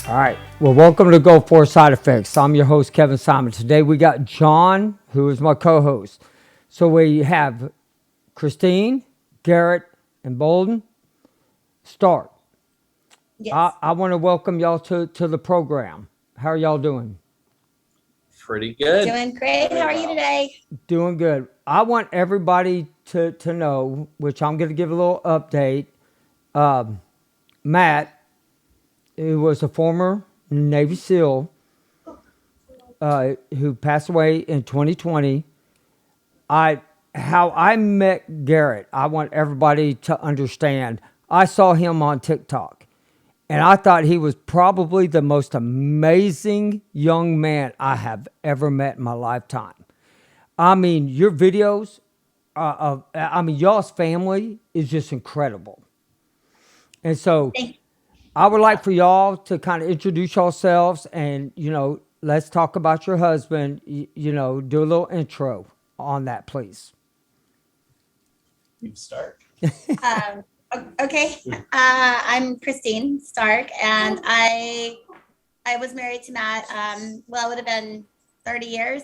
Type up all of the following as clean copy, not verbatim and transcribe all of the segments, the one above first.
All right. Well, welcome to Go For Side Effects. I'm your host, Kevin Simon. Today we got John, who is my co-host. So we have Christine, Garet, and Bolden. Start. Yes. I want to welcome y'all to the program. How are y'all doing? Pretty good. Doing great. How are you today? Doing good. I want everybody to know, which I'm going to give a little update. Matt, who was a former Navy SEAL, who passed away in 2020. How I met Garet, I want everybody to understand. I saw him on TikTok, and I thought he was probably the most amazing young man I have ever met in my lifetime. I mean, your videos y'all's family is just incredible. And so Thank I would like for y'all to kind of introduce yourselves and, let's talk about your husband, do a little intro on that, please. You start. Okay. I'm Christine Stark, and I was married to Matt. Well, it would have been 30 years.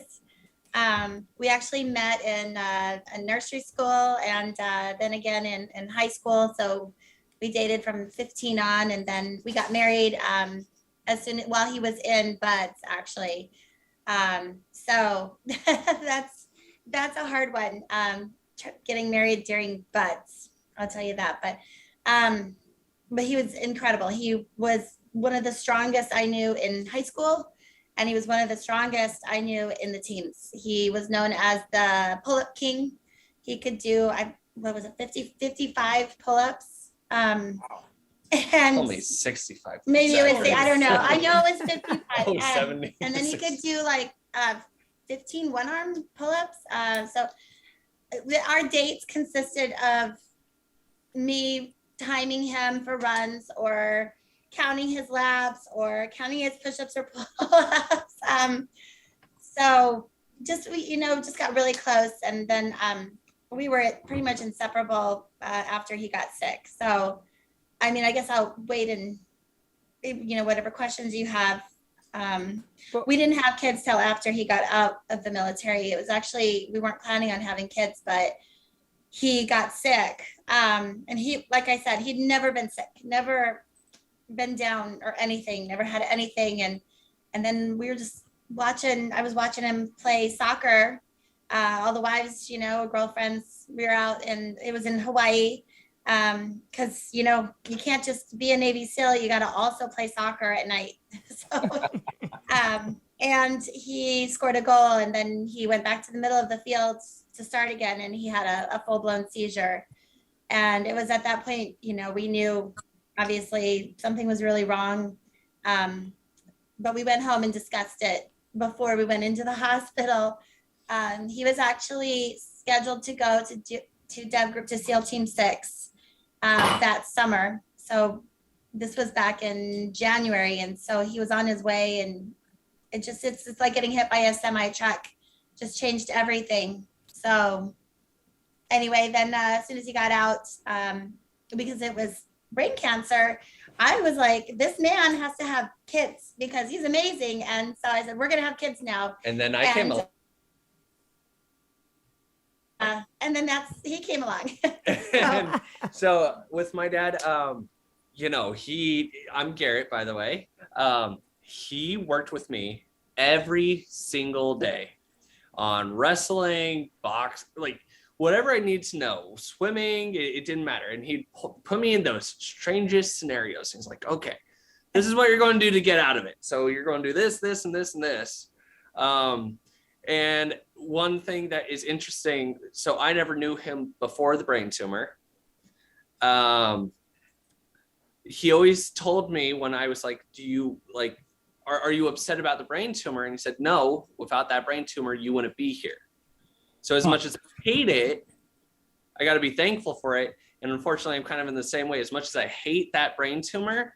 We actually met in a nursery school, and then again in high school. So we dated from 15 on, and then we got married as soon while he was in buds, actually. So that's a hard one. Getting married during buds, I'll tell you that. But he was incredible. He was one of the strongest I knew in high school, and he was one of the strongest I knew in the teens. He was known as the pull-up king. He could do, what was it, 55 pull-ups. And Only 65. maybe it was, I don't know. I know it was 55. Oh, 70. And then he could do like 15 one-arm pull-ups. So our dates consisted of me timing him for runs or counting his laps or counting his push-ups or pull-ups. So we just got really close, and then we were pretty much inseparable after he got sick. So I mean, I guess I'll wait and whatever questions you have. We didn't have kids till after he got out of the military. It was actually, we weren't planning on having kids, but he got sick. And he, like I said, he'd never been sick, never been down or anything, never had anything. And then we were just I was watching him play soccer. All the wives, girlfriends, we were out, and it was in Hawaii. Because you can't just be a Navy SEAL, you got to also play soccer at night. So and he scored a goal, and then he went back to the middle of the field to start again, and he had a full-blown seizure. And it was at that point, we knew obviously something was really wrong. But we went home and discussed it before we went into the hospital. He was actually scheduled to go to Dev Group, to SEAL Team 6 that summer. So this was back in January. And so he was on his way, and it's like getting hit by a semi truck, just changed everything. So anyway, then as soon as he got out, because it was brain cancer, I was like, this man has to have kids because he's amazing. And so I said, we're going to have kids now. And then I came along. And then he came along. So with my dad, I'm Garet, by the way. He worked with me every single day on wrestling, box, like whatever I need to know, swimming, it didn't matter. And he'd put me in those strangest scenarios. He's like, okay, this is what you're going to do to get out of it. So you're going to do this, this, and this, and this. And one thing that is interesting, so I never knew him before the brain tumor. He always told me when I was like, are you upset about the brain tumor? And he said, no, without that brain tumor, you wouldn't be here. So as much as I hate it, I got to be thankful for it. And unfortunately, I'm kind of in the same way. As much as I hate that brain tumor,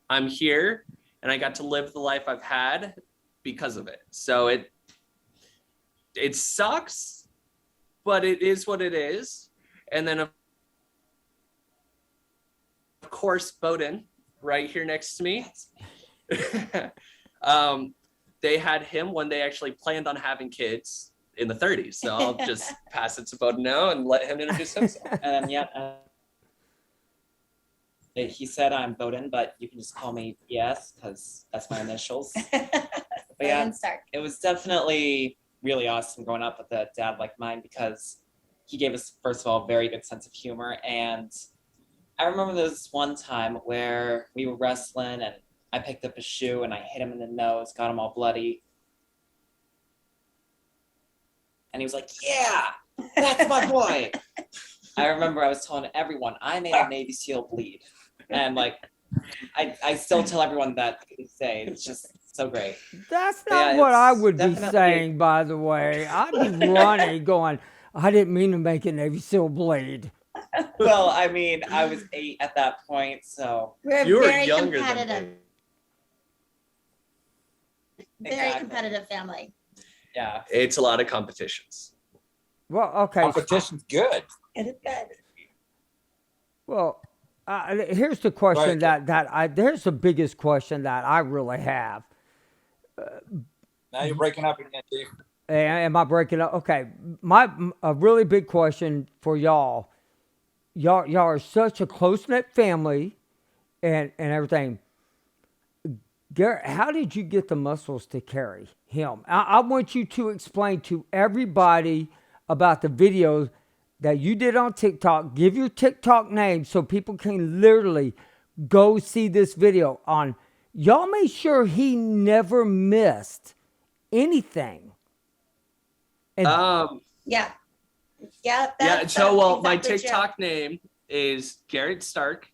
I'm here, and I got to live the life I've had because of it. So it sucks, but it is what it is. And then of course, Bowden, right here next to me. They had him when they actually planned on having kids in the 30s. So I'll just pass it to Bowden now and let him introduce himself. He said I'm Bowden, but you can just call me BS because that's my initials. But yeah, Garet Starke. it was definitely really awesome growing up with a dad like mine because he gave us, first of all, a very good sense of humor. And I remember this one time where we were wrestling and I picked up a shoe and I hit him in the nose, got him all bloody. And he was like, yeah, that's my boy. I remember I was telling everyone I made a Navy SEAL bleed. And like, I still tell everyone that to this day. It's just so great. That's But yeah, not what I it's would be definitely- saying, by the way. I'd be running, going, I didn't mean to make a Navy SEAL bleed. Well, I mean, I was 8 at that point, so We're You were very younger than competitive. me. Very Exactly. competitive family. yeah. It's a lot of competitions. Well, okay. Competition's good. It is good. Well, here's the question Right. there's the biggest question that I really have. Now you're breaking up again, Chief. Am I breaking up? Okay, a really big question for y'all. Y'all are such a close knit family, and everything. Garet, how did you get the muscles to carry him? I want you to explain to everybody about the videos that you did on TikTok. Give your TikTok name so people can literally go see this video on. Y'all made sure he never missed anything. And Yeah. Yeah. Yeah. So, well, my exactly true. TikTok name is Garet Starke.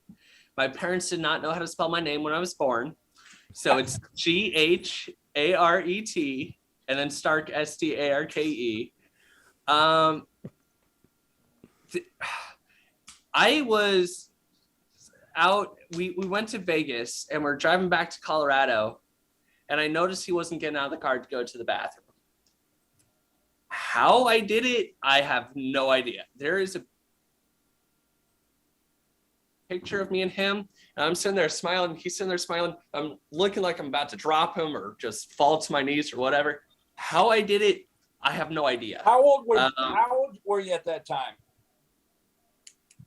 My parents did not know how to spell my name when I was born. So it's Garet and then Starke, Starke. I was out, we went to Vegas and we're driving back to Colorado, and I noticed he wasn't getting out of the car to go to the bathroom. How I did it, I have no idea. There is a picture of me and him, and I'm sitting there smiling, he's sitting there smiling. I'm looking like I'm about to drop him or just fall to my knees or whatever. How I did it, I have no idea. How old were you at that time?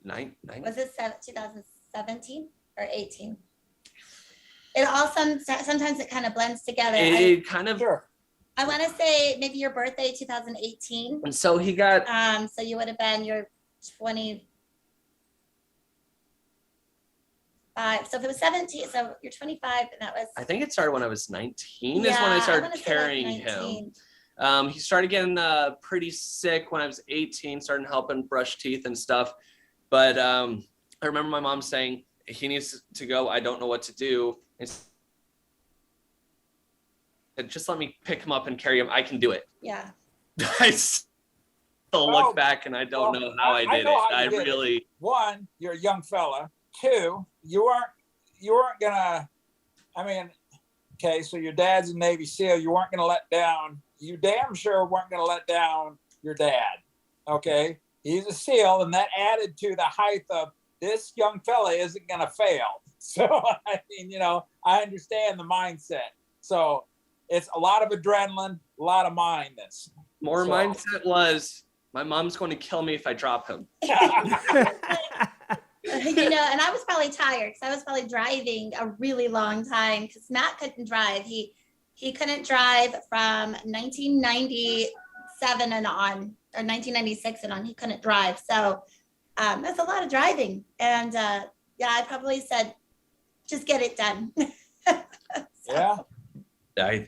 Nine. Was it 2017 or 18? It all sometimes it kind of blends together. It kind of. Sure. I want to say maybe your birthday 2018. And so he got. So you would have been your 25. So if it was 17, so you're 25, and that was. I think it started when I was 19. Is when I started carrying him. He started getting pretty sick when I was 18. Started helping brush teeth and stuff. But I remember my mom saying he needs to go. I don't know what to do. And said, just let me pick him up and carry him. I can do it. Yeah. I still look back and I don't know how I did it. I really. One, you're a young fella. Two, you weren't gonna. I mean, okay, so your dad's a Navy SEAL. You weren't gonna let down. You damn sure weren't gonna let down your dad. Okay. He's a SEAL, and that added to the height of this young fella isn't going to fail. So, I mean, I understand the mindset. So it's a lot of adrenaline, a lot of mindness. Mindset was, my mom's going to kill me if I drop him. And I was probably tired because I was probably driving a really long time because Matt couldn't drive. He couldn't drive from 1997 and on. Or 1996 and on, he couldn't drive. So that's a lot of driving. And I probably said, just get it done. Yeah. I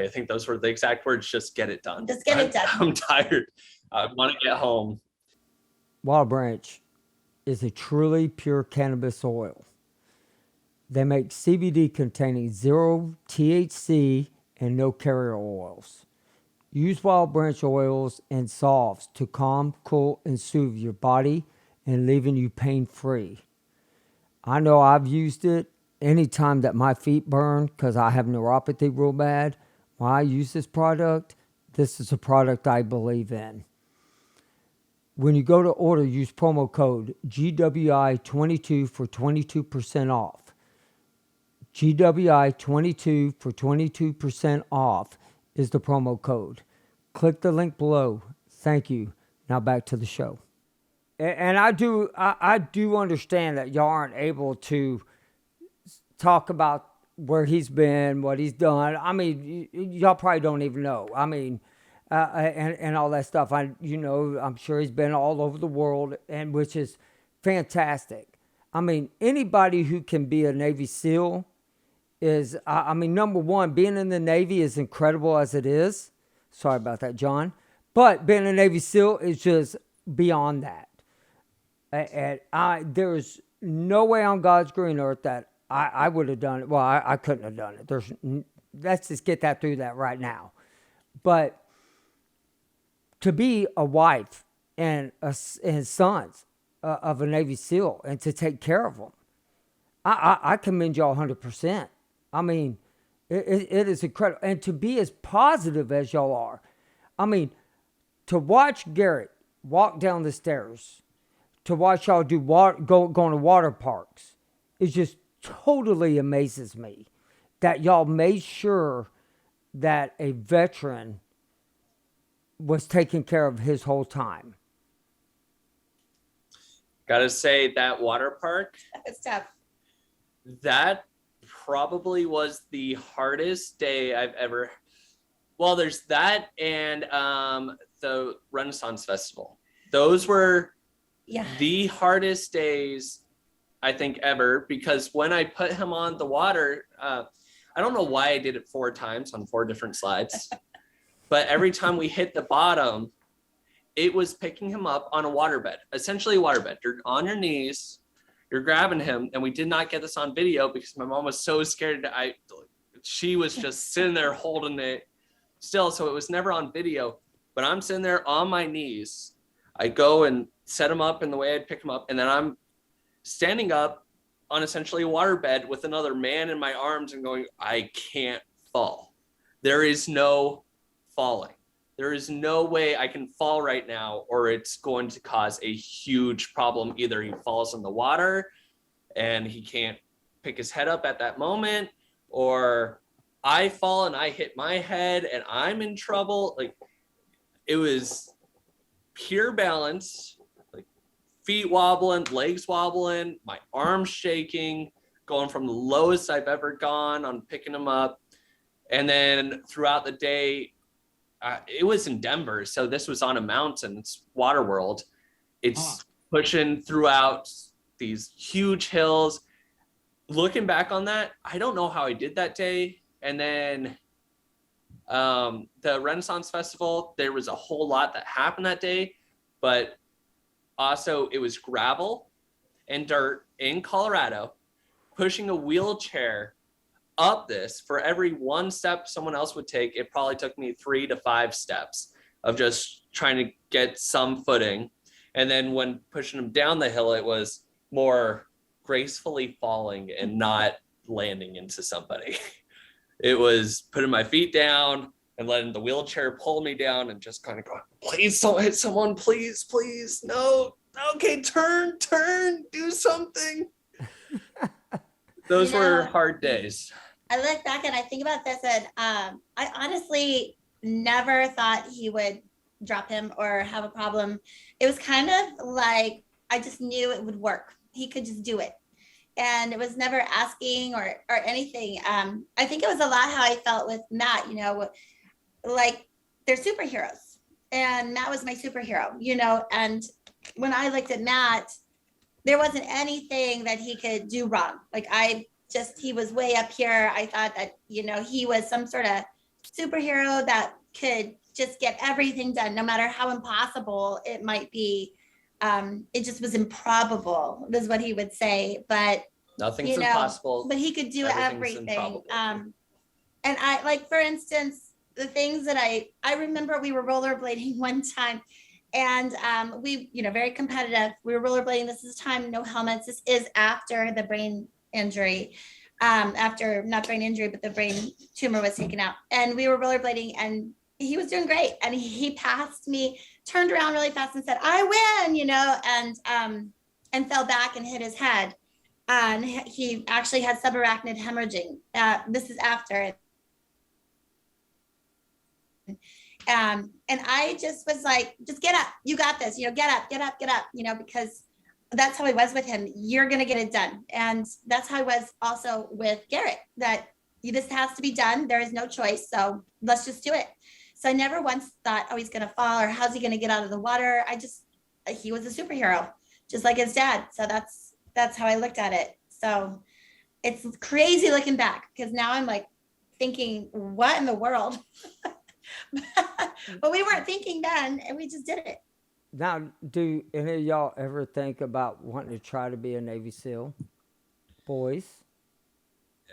think those were the exact words, just get it done. Just get it done. I'm tired. I want to get home. Wild Branch is a truly pure cannabis oil. They make CBD containing 0 THC and no carrier oils. Use Wild Branch oils and salves to calm, cool, and soothe your body and leaving you pain-free. I know I've used it anytime that my feet burn because I have neuropathy real bad. When I use this is a product I believe in. When you go to order, use promo code GWI22 for 22% off. GWI22 for 22% off is the promo code. Click the link below. Thank you. Now back to the show. And I do understand that y'all aren't able to talk about where he's been, what he's done. I mean, y'all probably don't even know. I mean, and all that stuff. I'm sure he's been all over the world, and which is fantastic. I mean, anybody who can be a Navy SEAL is, I mean, number one, being in the Navy is incredible as it is. Sorry about that, John. But being a Navy SEAL is just beyond that. And there's no way on God's green earth that I would have done it. Well, I couldn't have done it. Let's just get that through that right now. But to be a wife and sons of a Navy SEAL and to take care of them, I commend y'all 100%. I mean, it is incredible. And to be as positive as y'all are. I mean, to watch Garet walk down the stairs, to watch y'all do going to water parks, it just totally amazes me that y'all made sure that a veteran was taken care of his whole time. Gotta say, that water park, It's tough. that probably was the hardest day I've ever. Well, there's that and the Renaissance Festival. Those were the hardest days I think ever, because when I put him on the water, I don't know why I did it 4 times on 4 different slides, but every time we hit the bottom, it was picking him up on a waterbed, essentially a waterbed. You're on your knees, you're grabbing him, and we did not get this on video because my mom was so scared. She was just sitting there holding it still, so it was never on video. But I'm sitting there on my knees. I go and set him up in the way I'd pick him up, and then I'm standing up on essentially a waterbed with another man in my arms and going, I can't fall. There is no falling. There is no way I can fall right now, or it's going to cause a huge problem. Either he falls in the water and he can't pick his head up at that moment, or I fall and I hit my head and I'm in trouble. Like, it was pure balance, like feet wobbling, legs wobbling, my arms shaking, going from the lowest I've ever gone on picking him up. And then throughout the day, it was in Denver, so this was on a mountain. It's Water World. It's pushing throughout these huge hills. Looking back on that, I don't know how I did that day. And then the Renaissance Festival, there was a whole lot that happened that day, but also it was gravel and dirt in Colorado, pushing a wheelchair up this. For every 1 step someone else would take, it probably took me 3 to 5 steps of just trying to get some footing. And then when pushing them down the hill, it was more gracefully falling and not landing into somebody. It was putting my feet down and letting the wheelchair pull me down and just kind of going, please don't hit someone, please, please, no, okay, turn, do something. Those were hard days. I look back and I think about this, and I honestly never thought he would drop him or have a problem. It was kind of like I just knew it would work. He could just do it. And it was never asking or anything. I think it was a lot how I felt with Matt, like they're superheroes. And Matt was my superhero, and when I looked at Matt, there wasn't anything that he could do wrong. Like he was way up here. I thought that, he was some sort of superhero that could just get everything done, no matter how impossible it might be. It just was improbable, is what he would say. But nothing's impossible. But he could do everything. And I, like, for instance, the things that I remember, we were rollerblading one time, and we, very competitive. We were rollerblading. This is time, no helmets. This is after the brain injury, after not brain injury, but the brain tumor was taken out. And we were rollerblading, and he was doing great. And he passed me, turned around really fast and said, I win, and fell back and hit his head. and he actually had subarachnoid hemorrhaging. This is after. And I just was like, just get up, you got this, get up, because that's how I was with him. You're going to get it done. And that's how I was also with Garet, that this has to be done. There is no choice. So let's just do it. So I never once thought, oh, he's going to fall, or how's he going to get out of the water? He was a superhero, just like his dad. So that's how I looked at it. So it's crazy looking back, because now I'm like thinking, what in the world? But we weren't thinking then, and we just did it. Now, do any of y'all ever think about wanting to try to be a Navy SEAL? Boys?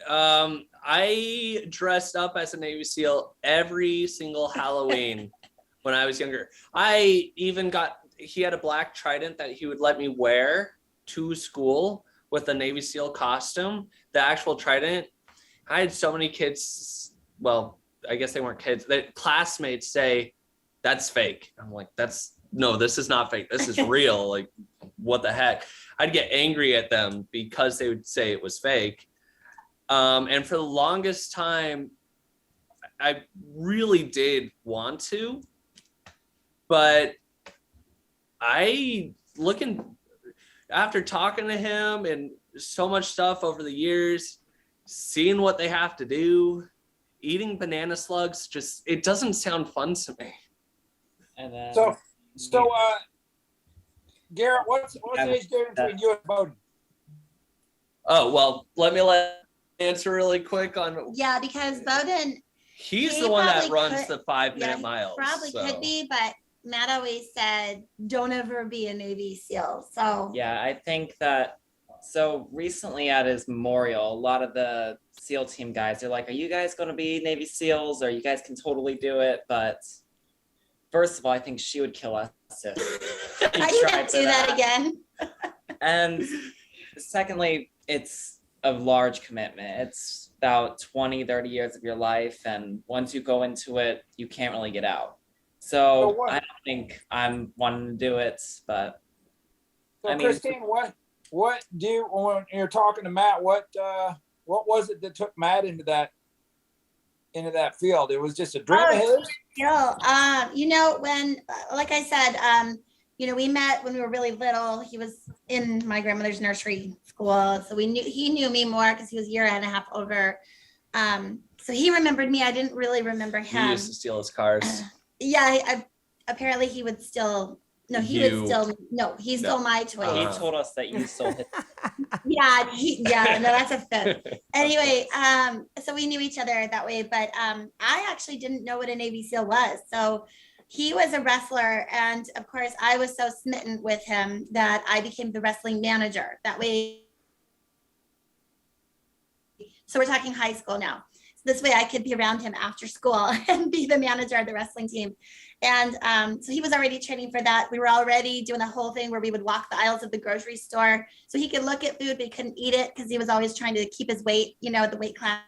I dressed up as a Navy SEAL every single Halloween when I was younger. He had a black trident that he would let me wear to school with a Navy SEAL costume, the actual trident. I had so many kids, well, I guess they weren't kids, their classmates say, that's fake. I'm like, no, this is not fake. This is real. Like, what the heck? I'd get angry at them because they would say it was fake. And for the longest time, I really did want to, but after talking to him and so much stuff over the years, seeing what they have to do, eating banana slugs, it doesn't sound fun to me. And then So Garet, what's the age difference between you and Bowden? Oh, well, let me answer really quick on. Yeah, because Bowden, he's he the one that probably runs could- the 5 yeah, minute he miles. probably so. could be, but Matt always said, don't ever be a Navy SEAL. So yeah, I think that, so recently at his memorial, a lot of the SEAL team guys, they're like, are you guys going to be Navy SEALs, or you guys can totally do it? But first of all, I think she would kill us if he I tried can't for do that again. And secondly, it's a large commitment. It's about 20, 30 years of your life. And once you go into it, you can't really get out. So I don't think I'm wanting to do it, but So I mean, Christine, what do you, when you're talking to Matt, what was it that took Matt into that field? It was just a dream of his? When, like I said, we met when we were really little. He was in my grandmother's nursery school. So he knew me more because he was a year and a half older. So he remembered me. I didn't really remember him. He used to steal his cars. Yeah, apparently he would still, no, he would still, no, he stole my toys. he told us that you stole his. No, that's a fib. Anyway, so we knew each other that way, but I actually didn't know what a Navy SEAL was. So he was a wrestler, and of course I was so smitten with him that I became the wrestling manager. That way, so we're talking high school now. So this way I could be around him after school and be the manager of the wrestling team. And so he was already training for that. We were already doing the whole thing where we would walk the aisles of the grocery store. So he could look at food, but he couldn't eat it because he was always trying to keep his weight, the weight class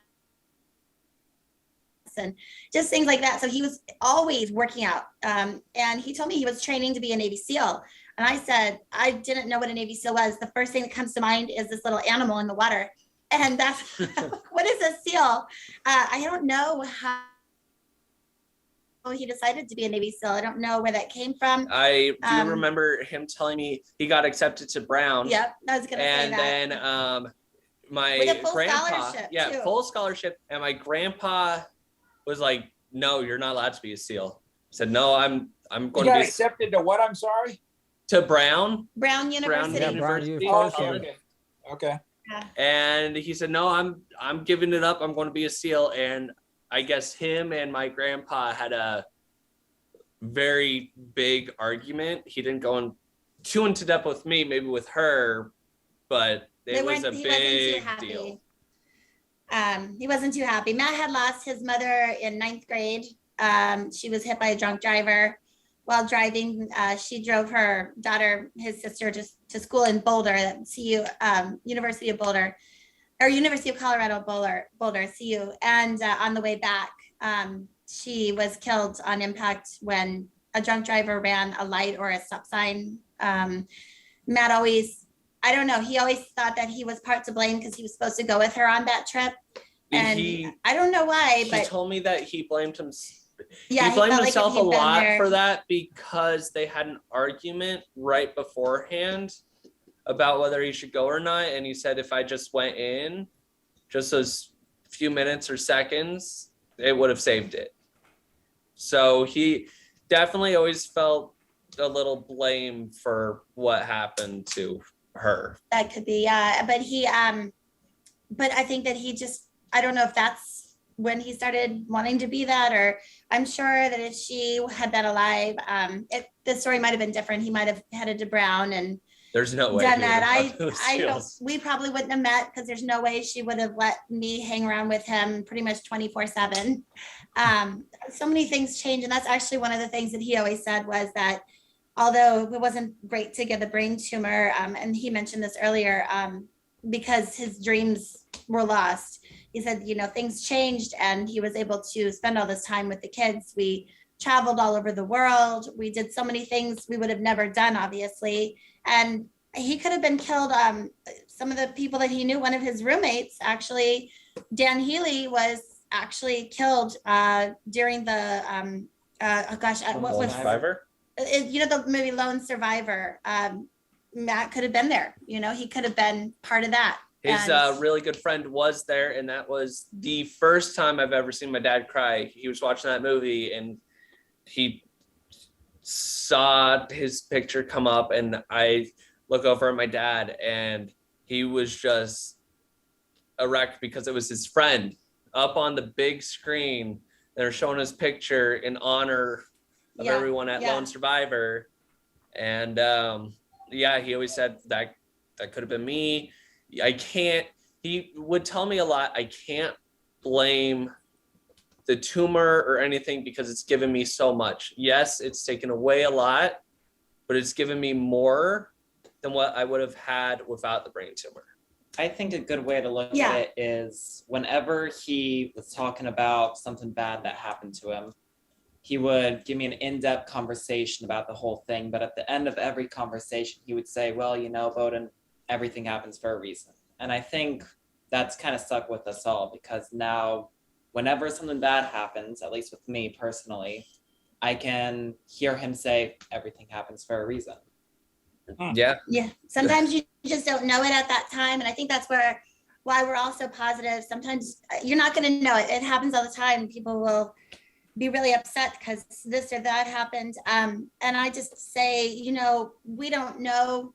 and just things like that. So he was always working out. And he told me he was training to be a Navy SEAL. And I said, I didn't know what a Navy SEAL was. The first thing that comes to mind is this little animal in the water. And that's, what is a SEAL? I don't know how he decided to be a Navy SEAL. I don't know where that came from. I do remember him telling me he got accepted to Brown. Yep, I was going to say that. And then my With a full grandpa, scholarship, too. Full scholarship. And my grandpa was like, no, you're not allowed to be a SEAL. I said, no, I'm going to be accepted to what? I'm sorry. To Brown. Brown University. Brown University. Oh, okay. And he said, no, I'm giving it up. I'm going to be a SEAL. And I guess him and my grandpa had a very big argument. He didn't go too into depth with me, maybe with her, but it was a big deal. He wasn't too happy. Matt had lost his mother in 9th grade. She was hit by a drunk driver while driving. She drove her daughter, his sister, to school in Boulder, CU, University of Boulder, or University of Colorado Boulder, CU. And on the way back, she was killed on impact when a drunk driver ran a light or a stop sign. Matt always, I don't know. He always thought that he was part to blame because he was supposed to go with her on that trip. And I don't know why, He but told me that he blamed him. yeah, He blamed felt like if himself a he'd been lot there- for that because they had an argument right beforehand about whether he should go or not. And he said, if I just went in just those few minutes or seconds, it would have saved it. So he definitely always felt a little blame for what happened to her. That could be, yeah. But but I think that he just, I don't know if that's when he started wanting to be that, or I'm sure that if she had been alive, the story might have been different. He might have headed to Brown and There's no way. done he would that. have gotten those I don't, deals. we probably wouldn't have met because there's no way she would have let me hang around with him pretty much 24/7. So many things change. And that's actually one of the things that he always said was that although it wasn't great to get the brain tumor, and he mentioned this earlier, because his dreams were lost. He said, you know, things changed and he was able to spend all this time with the kids. We traveled all over the world. We did so many things we would have never done, obviously. And he could have been killed. Some of the people that he knew, one of his roommates, actually, Dan Healy, was actually killed during the, what was Survivor? you know, the movie Lone Survivor. Matt could have been there. You know, he could have been part of that. His And- really good friend was there, and that was the first time I've ever seen my dad cry. He was watching that movie, and he saw his picture come up, and I look over at my dad, and he was just a wreck because it was his friend up on the big screen. They're showing his picture in honor of Yeah, everyone at yeah. Lone Survivor, and yeah, he always said that could have been me. He would tell me a lot, I can't blame the tumor or anything because it's given me so much. Yes, it's taken away a lot, but it's given me more than what I would have had without the brain tumor. I think a good way to look Yeah. at it is whenever he was talking about something bad that happened to him, he would give me an in-depth conversation about the whole thing. But at the end of every conversation, he would say, well, you know, Bowden, everything happens for a reason. And I think that's kind of stuck with us all because now whenever something bad happens, at least with me personally, I can hear him say everything happens for a reason. Yeah. Yeah, sometimes you just don't know it at that time. And I think that's why we're all so positive. Sometimes you're not going to know it. It happens all the time. People will be really upset because this or that happened. And I just say, you know, we don't know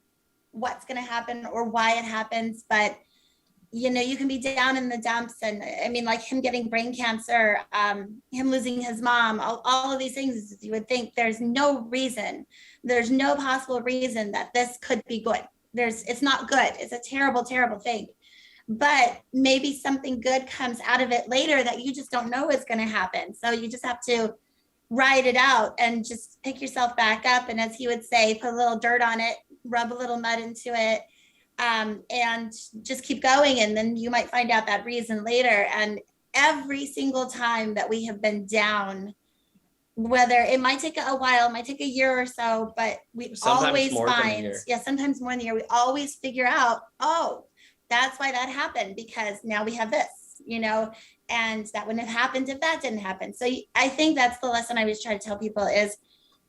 what's going to happen or why it happens, but you know, you can be down in the dumps. And I mean, like him getting brain cancer, him losing his mom, all of these things, you would think there's no possible reason that this could be good. It's not good. It's a terrible, terrible thing. But maybe something good comes out of it later that you just don't know is going to happen. So you just have to ride it out and just pick yourself back up. And as he would say, put a little dirt on it, rub a little mud into it, and just keep going. And then you might find out that reason later. And every single time that we have been down, whether it might take a while, it might take a year or so, but we Sometimes always more than a find, year. sometimes more than a year, we always figure out, oh, that's why that happened, because now we have this, you know, and that wouldn't have happened if that didn't happen. So I think that's the lesson I always try to tell people is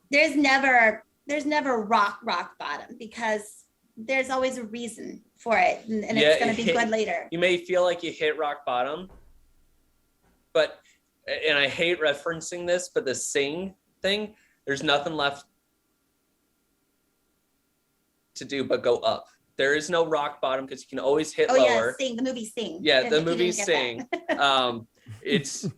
there's never rock bottom, because there's always a reason for it, and it's going to be good later. You may feel like you hit rock bottom, but, and I hate referencing this, but the Sing thing, there's nothing left to do but go up. There is no rock bottom because you can always hit lower. Yeah, Sing, the movie Sing. Yeah, If the you movie didn't get Sing. that. It's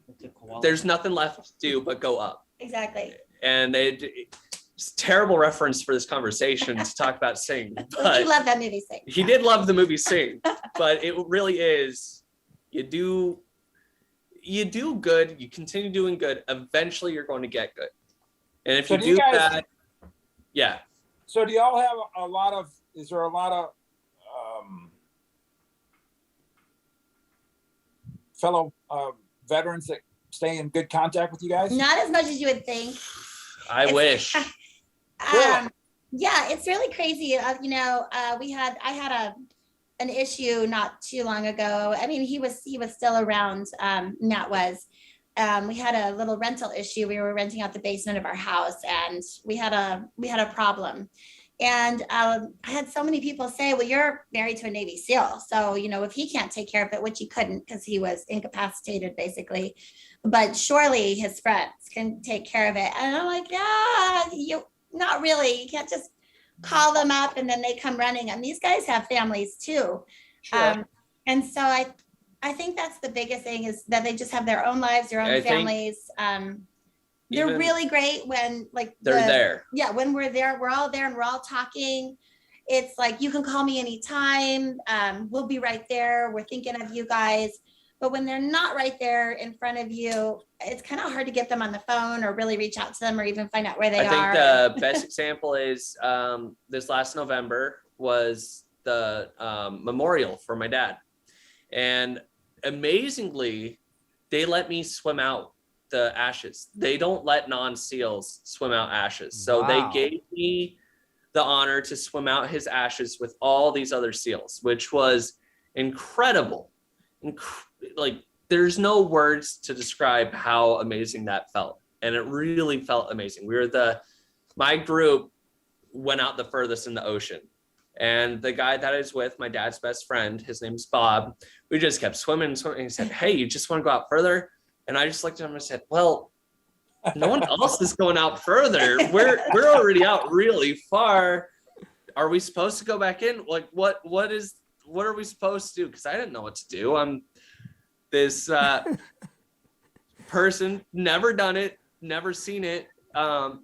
there's nothing left to do but go up. Exactly. And it's a terrible reference for this conversation to talk about Sing. But But you love that movie Sing. he did love the movie Sing, but it really is, you do good, you continue doing good, eventually you're going to get good. And if So you do you do guys- that, yeah. So do y'all have is there a lot of fellow veterans that stay in good contact with you guys? Not as much as you would think. I wish. Really? Yeah, it's really crazy. I had an issue not too long ago. I mean, he was still around. Matt was. We had a little rental issue. We were renting out the basement of our house, and we had a problem. And I had so many people say, "Well, you're married to a Navy SEAL, so if he can't take care of it, which he couldn't because he was incapacitated, basically, but surely his friends can take care of it." And I'm like, "Yeah, you not really. You can't just call them up and then they come running. And these guys have families too." Sure. And so I think that's the biggest thing, is that they just have their own lives, their own families. They're really great when they're there. Yeah, when we're there, we're all there and we're all talking. It's like, you can call me anytime. We'll be right there. We're thinking of you guys. But when they're not right there in front of you, it's kind of hard to get them on the phone or really reach out to them or even find out where they are. I think the best example is this last November was the memorial for my dad. And amazingly, they let me swim out the ashes. They don't let non-SEALs swim out ashes. So Wow. they gave me the honor to swim out his ashes with all these other SEALs, which was incredible. Like, there's no words to describe how amazing that felt. And it really felt amazing. My group went out the furthest in the ocean. And the guy that I was with, my dad's best friend, his name's Bob, we just kept swimming and swimming. He said, "Hey, you just want to go out further?" And I just looked at him and said, "Well, no one else is going out further. We're already out really far. Are we supposed to go back in? Like, what are we supposed to do?" Because I didn't know what to do. I'm this person, never done it, never seen it.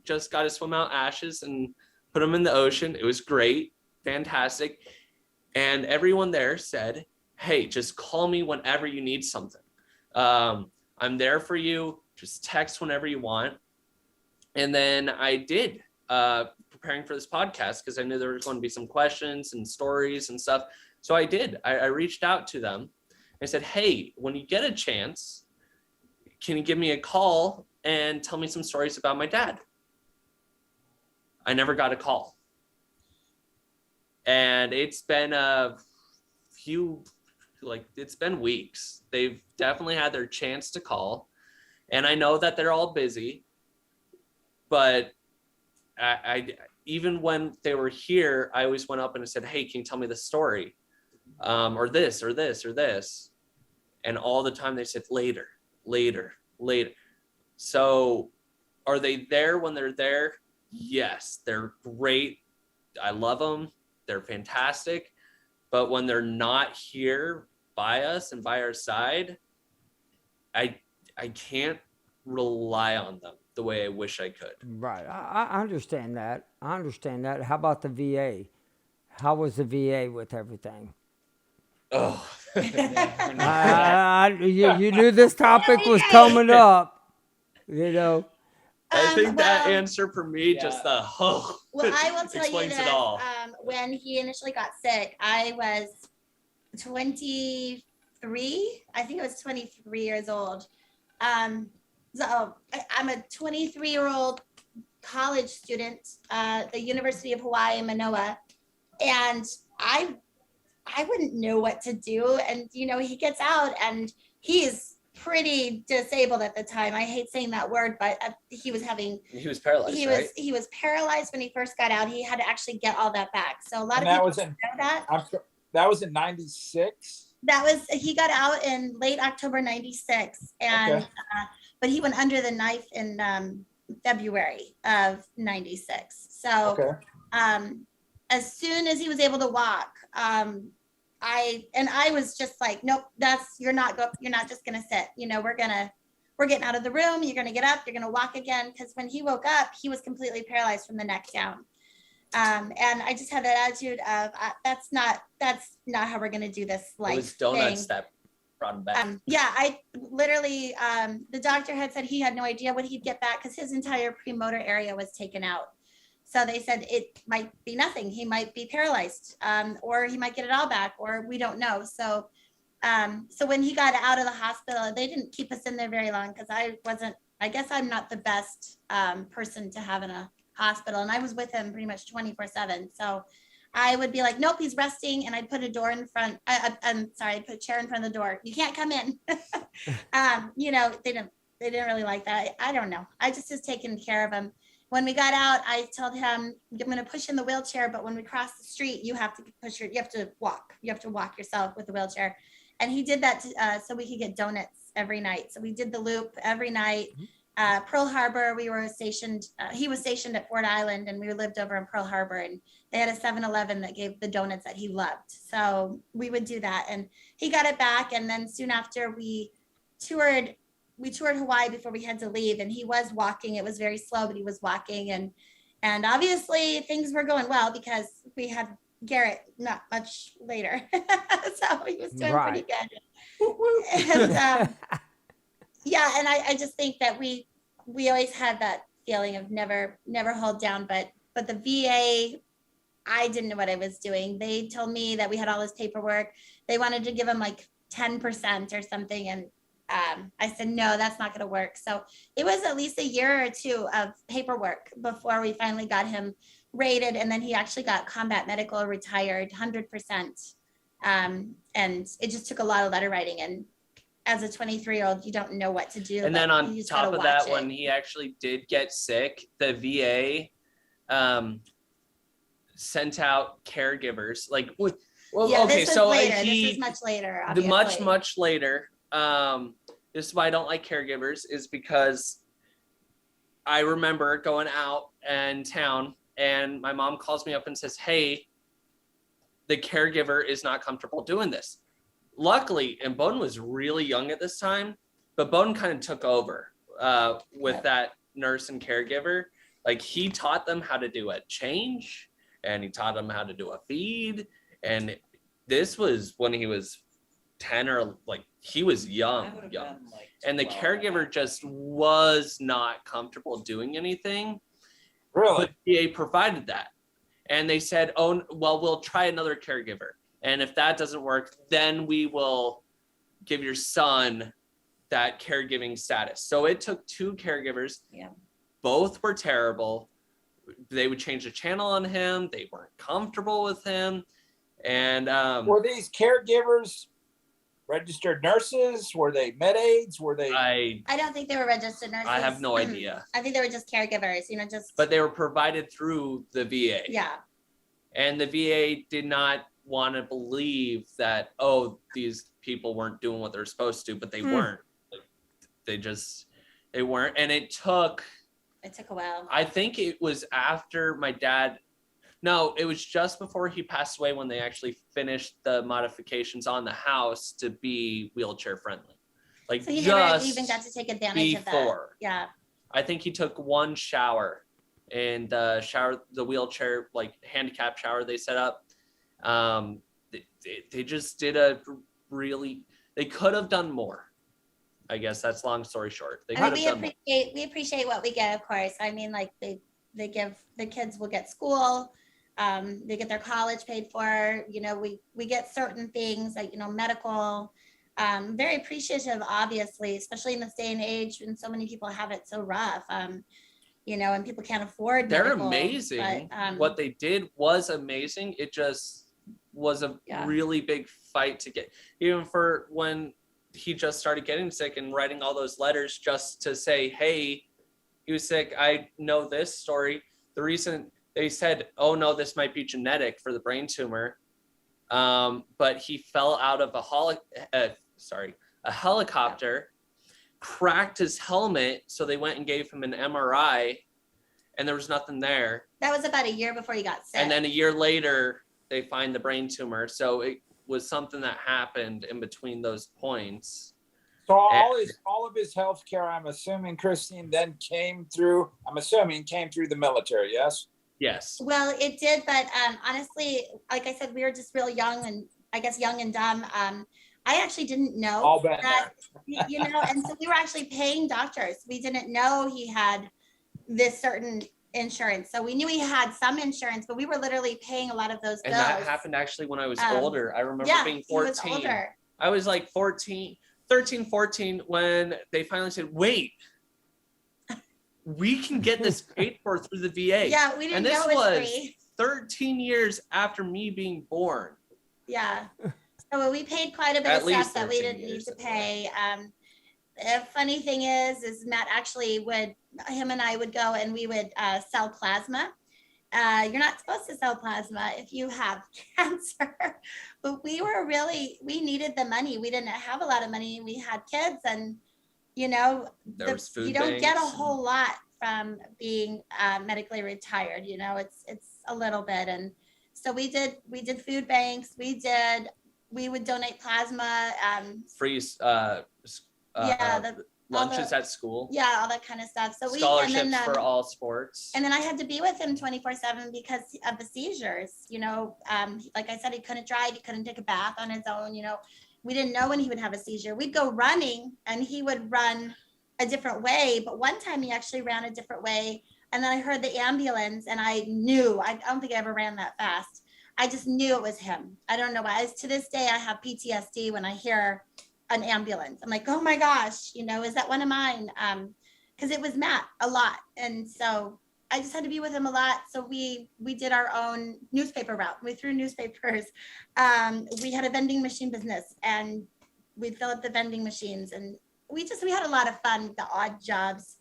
Just got to swim out ashes and put them in the ocean. It was great, fantastic. And everyone there said, "Hey, just call me whenever you need something. I'm there for you. Just text whenever you want." And then I did, preparing for this podcast, because I knew there was going to be some questions and stories and stuff. So I did. I reached out to them. I said, "Hey, when you get a chance, can you give me a call and tell me some stories about my dad?" I never got a call. And it's been it's been weeks. They've definitely had their chance to call. And I know that they're all busy, but I even when they were here, I always went up and I said, "Hey, can you tell me the story? Or this, or this, or this." And all the time they said, later. So are they there when they're there? Yes, they're great. I love them. They're fantastic. But when they're not here by us and by our side, I can't rely on them the way I wish I could. Right. I understand that. How about the VA? How was the VA with everything? Oh, You knew this topic was coming up, I think that well, answer for me, just the Well, I will tell you explains that it all. when he initially got sick, I was 23. I think I was 23 years old. So I'm a 23-year-old college student at the University of Hawaii, Manoa, and I wouldn't know what to do. And he gets out, and he's pretty disabled at the time. I hate saying that word, but he was paralyzed. Right? He was paralyzed when he first got out. He had to actually get all that back. So a lot And of that people was in- know that. That was in 96. He got out in late October 96, and Okay. but he went under the knife in February of 96. So Okay. as soon as he was able to walk, I was just like, "Nope, you're not just gonna sit. We're getting out of the room. You're gonna get up. You're gonna walk again." Because when he woke up, he was completely paralyzed from the neck down. And I just had that attitude of that's not how we're gonna do this life. It was donuts thing. that brought him back. I literally, the doctor had said he had no idea when he'd get back because his entire premotor area was taken out. So they said it might be nothing. He might be paralyzed, or he might get it all back, or we don't know. So when he got out of the hospital, they didn't keep us in there very long because I guess I'm not the best person to have in a hospital, and I was with him pretty much 24/7. So I would be like, nope, he's resting, and I'd put a door in front. I'd put a chair in front of the door. You can't come in. You know, they didn't really like that. I don't know. I just was taking care of him. When we got out, I told him, I'm going to push in the wheelchair, but when we cross the street, you have to you have to walk. You have to walk yourself with the wheelchair. And he did that so we could get donuts every night. So we did the loop every night. Pearl Harbor, we were stationed, he was stationed at Fort Island, and we lived over in Pearl Harbor, and they had a 7-Eleven that gave the donuts that he loved. So we would do that, and he got it back. And then soon after we toured Hawaii before we had to leave, and he was walking. It was very slow, but he was walking, and obviously things were going well because we had Garet not much later. So he was doing pretty good. And, yeah, and I just think that we always had that feeling of never hold down, but the VA, I didn't know what I was doing. They told me that we had all this paperwork. They wanted to give him like 10% or something, and I said, no, that's not going to work. So it was at least a year or two of paperwork before we finally got him rated. And then he actually got combat medical retired 100%. And it just took a lot of letter writing. And as a 23-year-old, you don't know what to do. And then on top of that, when he actually did get sick, the VA sent out caregivers. Like, well, yeah, okay, this so this is much later. Obviously. much later. This is why I don't like caregivers, is because I remember going out in town, and my mom calls me up and says, hey, the caregiver is not comfortable doing this. Luckily, and Bowden was really young at this time, but Bowden kind of took over with that nurse and caregiver. Like, he taught them how to do a change, and he taught them how to do a feed. And this was when he was 10, or like, he was young. And the caregiver just was not comfortable doing anything. Really? But VA provided that. And they said, oh, well, we'll try another caregiver. And if that doesn't work, then we will give your son that caregiving status. So it took 2 caregivers. Yeah. Both were terrible. They would change the channel on him. They weren't comfortable with him. And were these caregivers registered nurses? Were they med aides? Were they? I don't think they were registered nurses. I have no idea. I think they were just caregivers, just. But they were provided through the VA. Yeah. And the VA did not want to believe that, oh, these people weren't doing what they're supposed to, but they weren't. Like, they weren't. And it took a while. I think it was after my dad. No, it was just before he passed away when they actually finished the modifications on the house to be wheelchair friendly. Like, so he just never even got to take advantage of that. Yeah. I think he took one shower, and the wheelchair, like, handicap shower they set up. They just did they could have done more. I guess that's long story short. We appreciate what we get, of course. I mean, like, they give the kids will get school, they get their college paid for, we get certain things like, medical, very appreciative, obviously, especially in this day and age when so many people have it so rough, and people can't afford They're medical, amazing. But, what they did was amazing. It just was a really big fight to get, even for when he just started getting sick and writing all those letters just to say, hey, he was sick. I know this story. The reason they said, oh no, this might be genetic for the brain tumor. But he fell out of a helicopter, cracked his helmet. So they went and gave him an MRI, and there was nothing there. That was about a year before he got sick. And then a year later, they find the brain tumor. So it was something that happened in between those points. So all of his health care, I'm assuming, Christine, then came through the military, yes? Yes. Well, it did, but honestly, like I said, we were just real young, and I guess young and dumb. I actually didn't know that, and so we were actually paying doctors. We didn't know he had this certain insurance. So we knew he had some insurance, but we were literally paying a lot of those bills. And that happened actually when I was older. I remember being 14. He was older. I was like 13, 14, when they finally said, wait, we can get this paid for through the VA. Yeah, we didn't And know this it was was free. 13 years after me being born. Yeah. So we paid quite a bit At of least stuff that we 13 didn't need years to anyway. pay. The funny thing is Matt actually him and I would go and we would sell plasma. You're not supposed to sell plasma if you have cancer, but we needed the money. We didn't have a lot of money. We had kids, and you know, There was food you don't get a banks. whole lot from being medically retired. You know, it's a little bit, and so we did food banks. We would donate plasma. Free Yeah, lunches at school. Yeah, all that kind of stuff. So Scholarships for all sports. and then I had to be with him 24/7 because of the seizures. You know, like I said, he couldn't drive, he couldn't take a bath on his own. You know, we didn't know when he would have a seizure. We'd go running and he would run a different way. But one time he actually ran a different way. And then I heard the ambulance and I knew, I don't think I ever ran that fast. I just knew it was him. I don't know why. To this day, I have PTSD when I hear an ambulance. I'm like, oh my gosh, you know, is that one of mine? Because it was Matt a lot. And so I just had to be with him a lot. So we did our own newspaper route. We threw newspapers. We had a vending machine business and we'd fill up the vending machines. And we had a lot of fun, the odd jobs.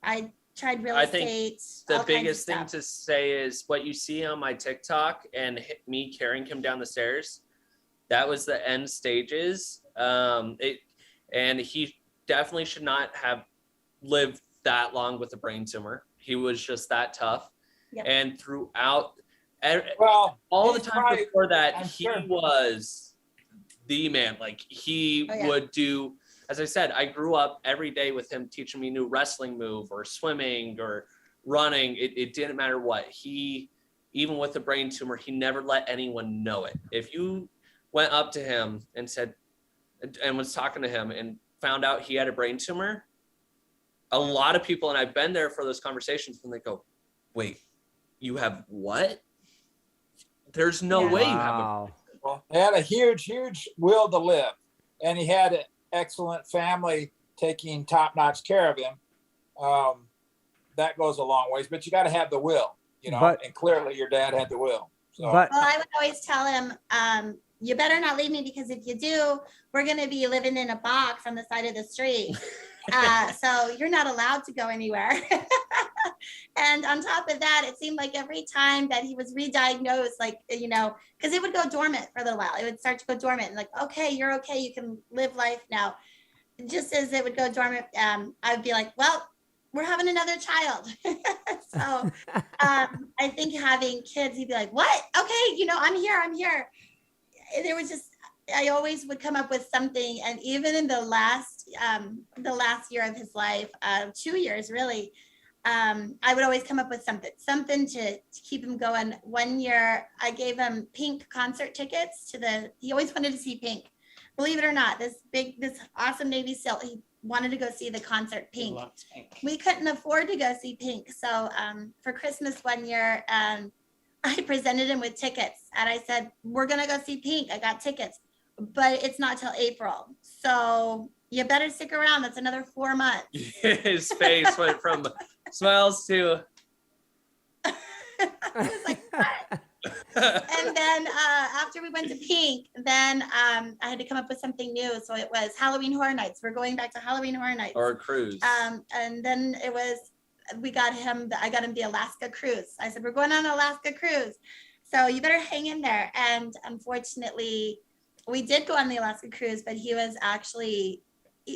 I tried real estate. The biggest thing to say is what you see on my TikTok and me carrying him down the stairs. That was the end stages. And he definitely should not have lived that long with a brain tumor. He was just that tough. Yep. And throughout Well, all the time probably- before that, I'm he sure. was the man. Like he would do, as I said, I grew up every day with him teaching me new wrestling move or swimming or running. It didn't matter what. He, even with the brain tumor, he never let anyone know it. If you went up to him and said, and was talking to him and found out he had a brain tumor, a lot of people, and I've been there for those conversations when they go, wait, you have what? There's no way you have a. Well, he had a huge will to live, and he had an excellent family taking top-notch care of him. That goes a long ways, but you got to have the will, you know, and clearly your dad had the will. So. Well, I would always tell him, you better not leave me because if you do, we're going to be living in a box on the side of the street. So you're not allowed to go anywhere. And on top of that, it seemed like every time that he was re-diagnosed, like, you know, because it would go dormant for a little while. It would start to go dormant and like, okay, you're okay. You can live life now. Just as it would go dormant, I would be like, well, we're having another child. So I think having kids, he'd be like, what? Okay, you know, I'm here. There was just, I always would come up with something. And even in the last year of his life, 2 years really, I would always come up with something to keep him going. 1 year, I gave him Pink concert tickets he always wanted to see Pink. Believe it or not, this awesome Navy SEAL, he wanted to go see the concert Pink. We couldn't afford to go see Pink. So for Christmas 1 year, I presented him with tickets and I said, we're going to go see Pink. I got tickets, but it's not till April. So you better stick around. That's another 4 months. His face went from smiles to. I was like, what? And then after we went to Pink, then I had to come up with something new. So it was Halloween Horror Nights. We're going back to Halloween Horror Nights. Or a cruise. And then I got him the Alaska cruise. I said, we're going on an Alaska cruise. So you better hang in there. And unfortunately, we did go on the Alaska cruise, but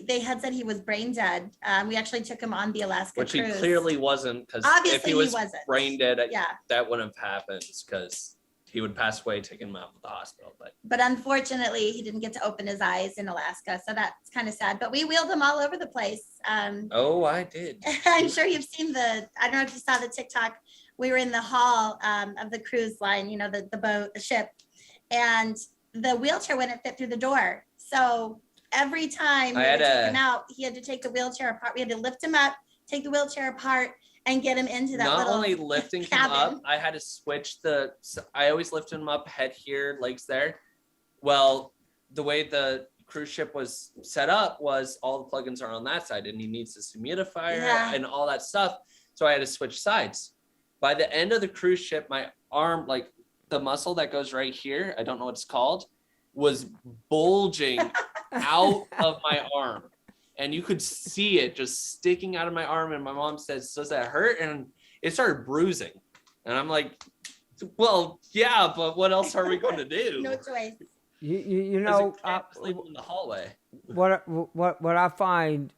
they had said he was brain dead. We actually took him on the Alaska cruise. Which he clearly wasn't, because if he was brain dead, that wouldn't have happened because he would pass away taking him out of the hospital. But unfortunately, he didn't get to open his eyes in Alaska. So that's kind of sad. But we wheeled him all over the place. Oh, I did. I'm sure you've seen I don't know if you saw the TikTok. We were in the hall of the cruise line, you know, the boat, the ship. And the wheelchair wouldn't fit through the door. So every time we would take him out, he had to take the wheelchair apart. We had to lift him up, take the wheelchair apart, and get him into that Not little only lifting cabin. him up, I had to switch I always lift him up, head here, legs there. Well, the way the cruise ship was set up was all the plugins are on that side, and he needs this humidifier Yeah. and all that stuff. So I had to switch sides. By the end of the cruise ship, my arm, like the muscle that goes right here, I don't know what it's called, was bulging out of my arm. And you could see it just sticking out of my arm. And my mom says, does that hurt? And it started bruising. And I'm like, well, yeah, but what else are we going to do? No choice. You 'Cause know, it can't sleep in the hallway. what I find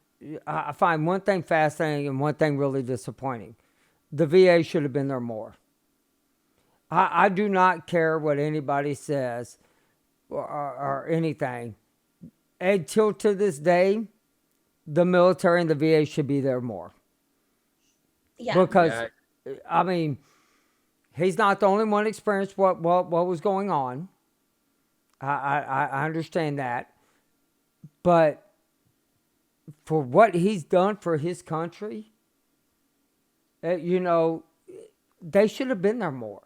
one thing fascinating and one thing really disappointing. The VA should have been there more. I do not care what anybody says or anything. Until to this day, the military and the VA should be there more. Yeah. Because, I mean, he's not the only one experienced what was going on. I understand that. But for what he's done for his country, you know, they should have been there more.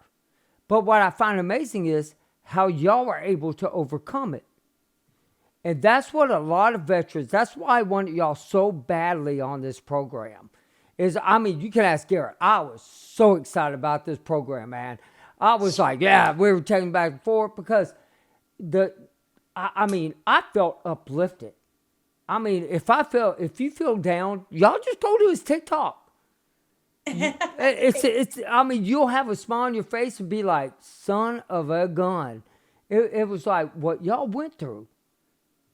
But what I find amazing is how y'all are able to overcome it. And that's what a lot of veterans, that's why I wanted y'all so badly on this program. I mean, you can ask Garet. I was so excited about this program, man. I was like, yeah, we were taking back and forth because I felt uplifted. I mean, if you feel down, y'all just go to his TikTok. I mean, you'll have a smile on your face and be like, son of a gun. It was like what y'all went through.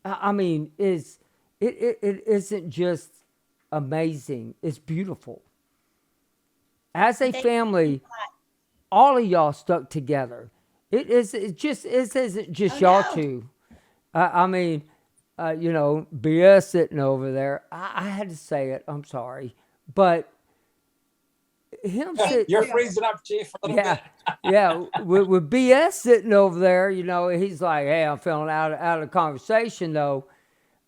I mean, it isn't just amazing. It's beautiful. As a family, all of y'all stuck together. It isn't just y'all two. I mean, you know, BS sitting over there. I had to say it. I'm sorry, but him sitting. You're freezing up, Chief. A little bit. Yeah. With BS sitting over there, you know, he's like, "Hey, I'm feeling out of the conversation, though."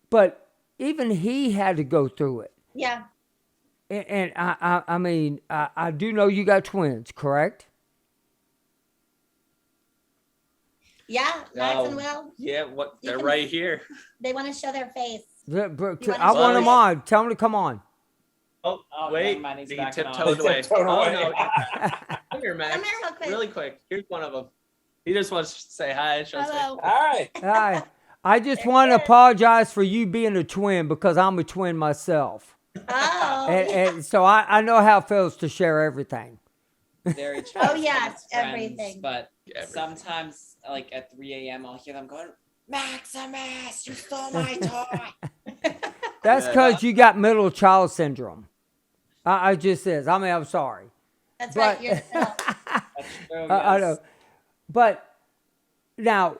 But even he had to go through it. Yeah. And I mean, I do know you got twins, correct? Yeah. Max and Will, Yeah, what You they're can- right here. they want to show their face. I wanna want them show on. Tell them to come on. Oh, Oh, wait, never mind, he's he backing tiptoed off. away. Tiptoed Oh away. no! Come here, Max. Come here real quick. Really quick. Here's one of them. He just wants to say hi. Show his face. Hello. All right. I just want to apologize for you being a twin because I'm a twin myself. Oh. And so I know how it feels to share everything. Very Oh, yeah, friends, everything. But Everything. sometimes, like at 3 a.m., I'll hear them going, Maximus, you stole my toy. That's Yeah. because you got middle child syndrome. I just says. I mean, I'm sorry. That's But right. You're the middle. That's true. I yes. know. But now,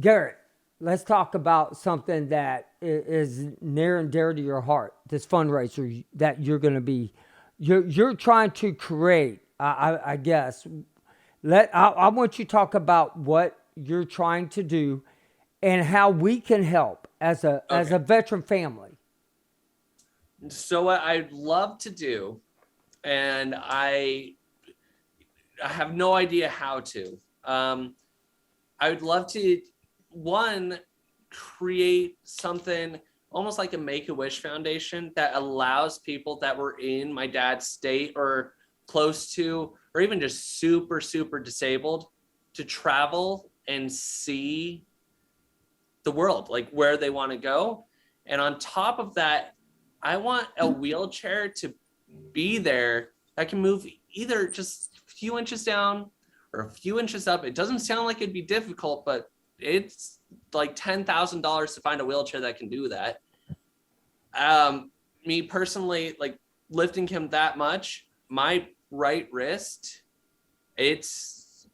Garet, let's talk about something that is near and dear to your heart. This fundraiser that you're going to be, you're trying to create. I guess. I want you to talk about what you're trying to do, and how we can help as a veteran family. So what I'd love to do, and I have no idea how to. I would love to, one, create something almost like a Make-A-Wish Foundation that allows people that were in my dad's state or close to, or even just super, super disabled to travel and see the world, like where they want to go. And on top of that, I want a wheelchair to be there that can move either just a few inches down or a few inches up. It doesn't sound like it'd be difficult, but it's like $10,000 to find a wheelchair that can do that. Me personally, like lifting him that much, my right wrist, it's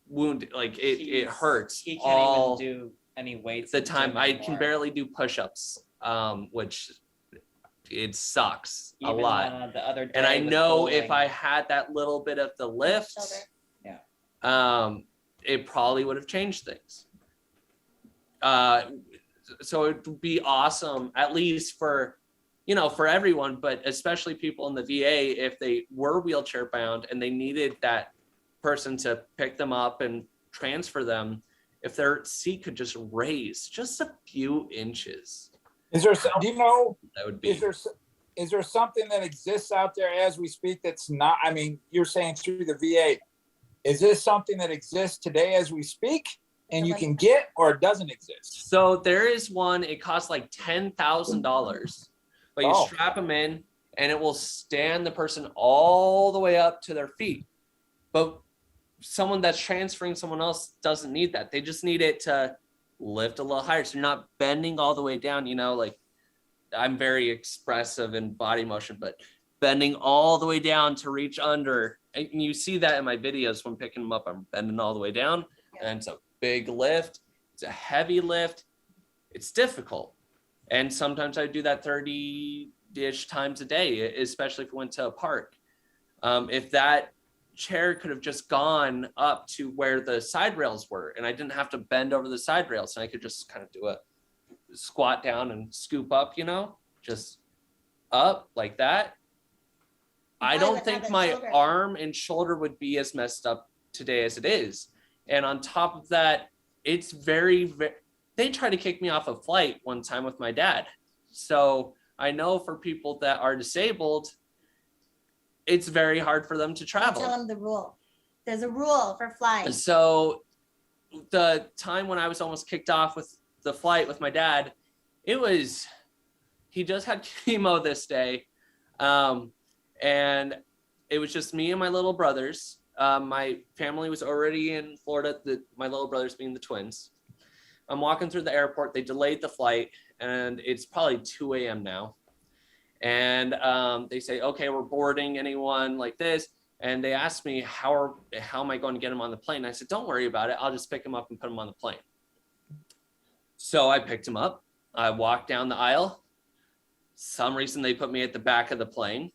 wounded, like it hurts He can't all even do any weights. the in the time. gym I can anymore. barely do push-ups, which it sucks a Even, lot. the other day And I with know if bowling, I had that little bit of the lift, Shoulder. it probably would have changed things. So it would be awesome, at least for everyone, but especially people in the VA, if they were wheelchair bound and they needed that person to pick them up and transfer them, if their seat could just raise just a few inches. Do you know, That would be. is there something that exists out there as we speak that's not, I mean, you're saying through the VA, is this something that exists today as we speak and you can get, or it doesn't exist? So there is one, it costs like $10,000, but you strap them in and it will stand the person all the way up to their feet. But someone that's transferring someone else doesn't need that. They just need it to lift a little higher. So you're not bending all the way down, you know, like I'm very expressive in body motion, but bending all the way down to reach under. And you see that in my videos when picking them up, I'm bending all the way down, and it's a big lift. It's a heavy lift. It's difficult. And sometimes I do that 30-ish times a day, especially if we went to a park. If that chair could have just gone up to where the side rails were, and I didn't have to bend over the side rails, and I could just kind of do a squat down and scoop up, you know, just up like that. I don't think my arm and shoulder would be as messed up today as it is. And on top of that, it's very, they tried to kick me off a flight one time with my dad. So I know for people that are disabled, it's very hard for them to travel. Tell them the rule. There's a rule for flying. So the time when I was almost kicked off with the flight with my dad, he just had chemo this day. And it was just me and my little brothers. My family was already in Florida, my little brothers being the twins. I'm walking through the airport. They delayed the flight, and it's probably 2 a.m. now. And they say, okay, we're boarding anyone like this. And they asked me, how am I going to get him on the plane? And I said, don't worry about it. I'll just pick him up and put him on the plane. So I picked him up. I walked down the aisle. Some reason they put me at the back of the plane.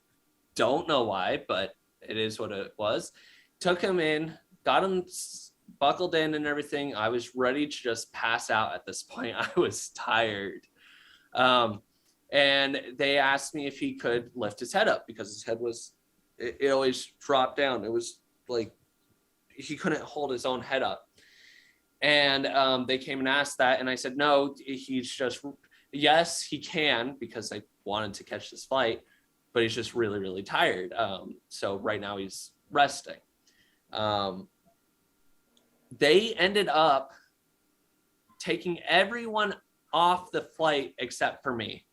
Don't know why, but it is what it was. Took him in, got him buckled in and everything. I was ready to just pass out at this point. I was tired. And they asked me if he could lift his head up because his head it always dropped down. It was like he couldn't hold his own head up. And they came and asked that. And I said, no, yes, he can, because I wanted to catch this flight, but he's just really, really tired. So right now he's resting. They ended up taking everyone off the flight except for me.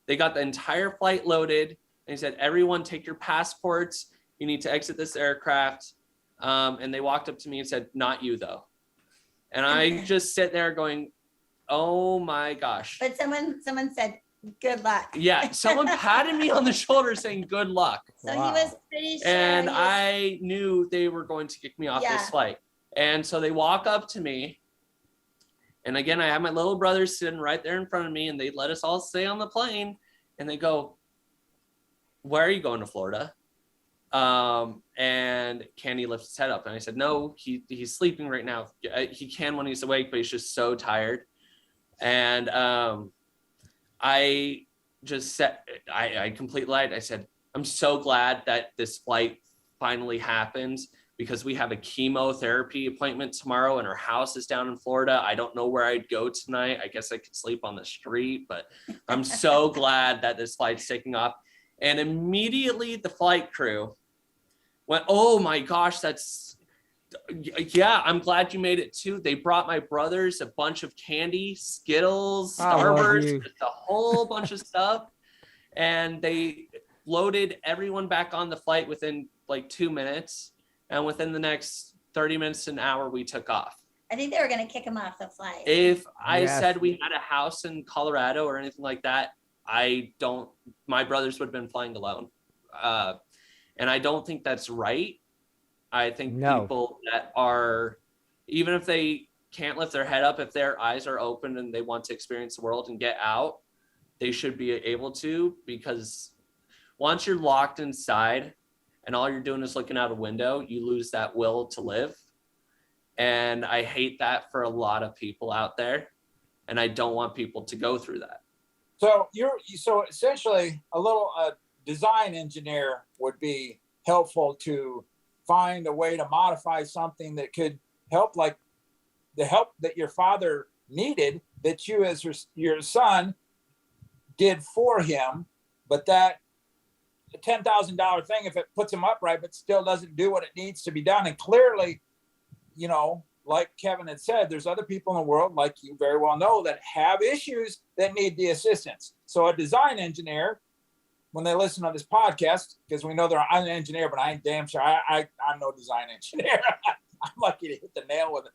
They got the entire flight loaded, and he said, everyone take your passports. You need to exit this aircraft. And they walked up to me and said, not you though. And I just sit there going, oh my gosh. But someone said, good luck. Yeah, someone patted me on the shoulder saying good luck. So he was pretty sure. And I knew they were going to kick me off this flight. And so they walk up to me. And again, I have my little brother sitting right there in front of me, and they let us all stay on the plane. And they go, where are you going to Florida? And can he lift his head up? And I said, no, he's sleeping right now. He can when he's awake, but he's just so tired. And I just said, I completely lied. I said, I'm so glad that this flight finally happened, because we have a chemotherapy appointment tomorrow and our house is down in Florida. I don't know where I'd go tonight. I guess I could sleep on the street, but I'm so glad that this flight's taking off. And immediately the flight crew went, oh my gosh, I'm glad you made it too. They brought my brothers a bunch of candy, Skittles, Starburst, just a whole bunch of stuff. And they loaded everyone back on the flight within like 2 minutes. And within the next 30 minutes to an hour, we took off. I think they were going to kick him off the flight. If I said we had a house in Colorado or anything like that, my brothers would have been flying alone. And I don't think that's right. I think people that are, even if they can't lift their head up, if their eyes are open and they want to experience the world and get out, they should be able to, because once you're locked inside and all you're doing is looking out a window, you lose that will to live. And I hate that for a lot of people out there. And I don't want people to go through that. So so essentially a little design engineer would be helpful to find a way to modify something that could help, like the help that your father needed, that you as your son did for him, but that $10,000 thing, if it puts him upright, but still doesn't do what it needs to be done. And clearly, you know, like Kevin had said, there's other people in the world, like you very well know, that have issues that need the assistance. So a design engineer, when they listen to this podcast, because we know I'm an engineer, but I ain't damn sure I'm no design engineer. I'm lucky to hit the nail with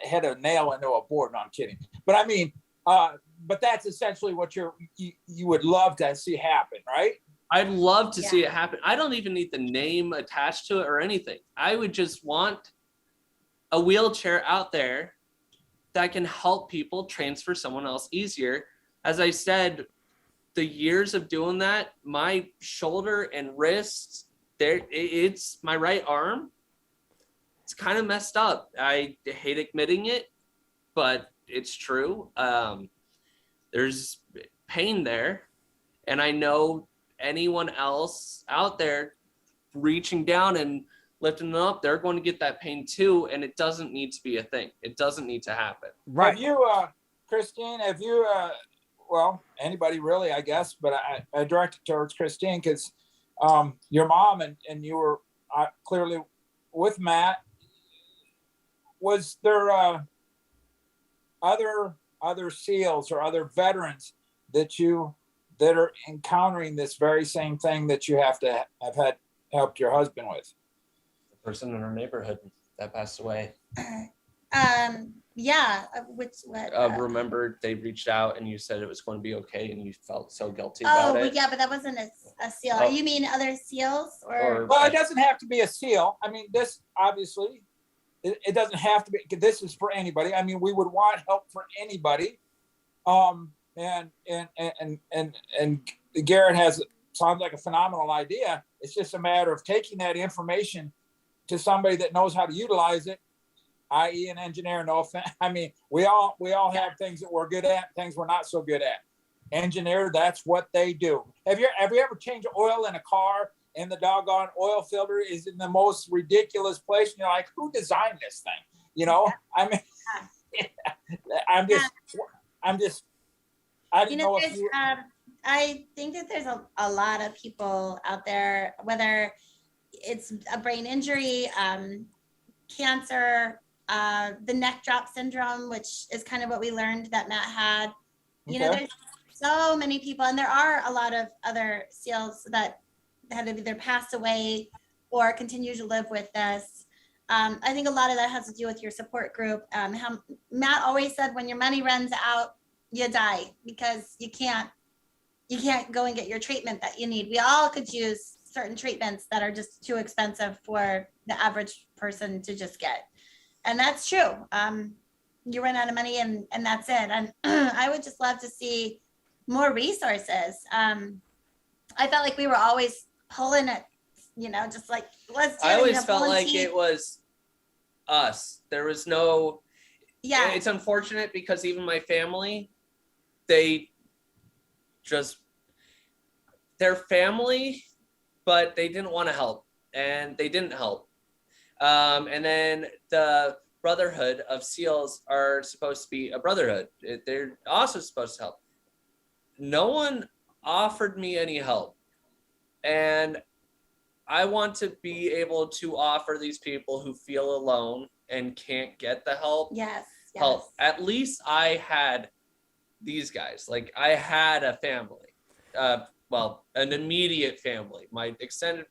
hit a nail into a board. No, I'm kidding. But I mean, but that's essentially what you would love to see happen, right? I'd love to see it happen. I don't even need the name attached to it or anything. I would just want a wheelchair out there that can help people transfer someone else easier. As I said, the years of doing that, my shoulder and wrists, it's my right arm. It's kind of messed up. I hate admitting it, but it's true. There's pain there. And I know anyone else out there reaching down and lifting them up, they're going to get that pain too. And it doesn't need to be a thing. It doesn't need to happen. Right. Have you, Christine, well, anybody really, I guess, but I direct it towards Christine because your mom and you were clearly with Matt. Was there other SEALs or other veterans that are encountering this very same thing that you have to have had helped your husband with? The person in our neighborhood that passed away. Yeah. Remember they reached out and you said it was going to be okay and you felt so guilty about it. Oh, yeah, but that wasn't a SEAL. Oh. You mean other SEAls or? Well, it doesn't have to be a SEAL. I mean, this obviously, it doesn't have to be. This is for anybody. I mean, we would want help for anybody. And Garet sounds like a phenomenal idea. It's just a matter of taking that information to somebody that knows how to utilize it, i.e. an engineer. No offense. I mean, we all have things that we're good at, things we're not so good at. Engineer, that's what they do. Have you ever changed oil in a car and the doggone oil filter is in the most ridiculous place? And you're like, who designed this thing? You know, I mean, I didn't know if you... I think that there's a lot of people out there, whether it's a brain injury, cancer, the neck drop syndrome, which is kind of what we learned that Matt had. You know, there's so many people, and there are a lot of other SEALs that have either passed away or continue to live with this. I think a lot of that has to do with your support group. How Matt always said, when your money runs out, you die, because you can't go and get your treatment that you need. We all could use certain treatments that are just too expensive for the average person to just get. And that's true. You run out of money and that's it. And I would just love to see more resources. I felt like we were always pulling it, you know, just like, let's do it. I always felt like it was us. There was no, it's unfortunate because even my family, they're family, but they didn't want to help and they didn't help. And then the Brotherhood of SEALs are supposed to be a brotherhood. They're also supposed to help. No one offered me any help. And I want to be able to offer these people who feel alone and can't get the help. Help. At least I had these guys. Like, I had a family. An immediate family. My extended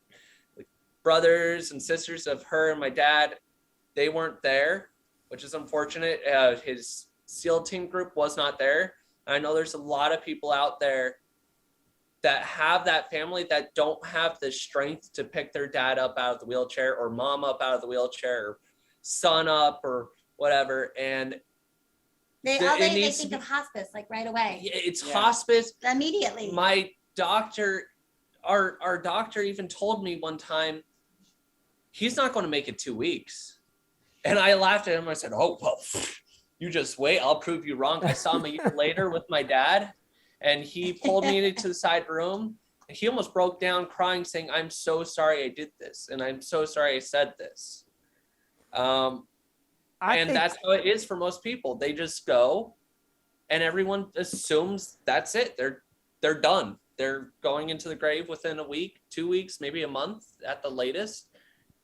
brothers and sisters of her and my dad, they weren't there, which is unfortunate. His SEAL team group was not there. I know there's a lot of people out there that have that family that don't have the strength to pick their dad up out of the wheelchair or mom up out of the wheelchair or son up or whatever. And they think of hospice like right away. It's hospice. Immediately. My doctor, our doctor even told me one time, he's not going to make it 2 weeks. And I laughed at him. I said, oh, well, you just wait. I'll prove you wrong. I saw him a year later with my dad, and he pulled me into the side room. And he almost broke down crying, saying, I'm so sorry I did this. And I'm so sorry I said this. And think that's how it is for most people. They just go and everyone assumes that's it. They're done. They're going into the grave within a week, 2 weeks, maybe a month at the latest.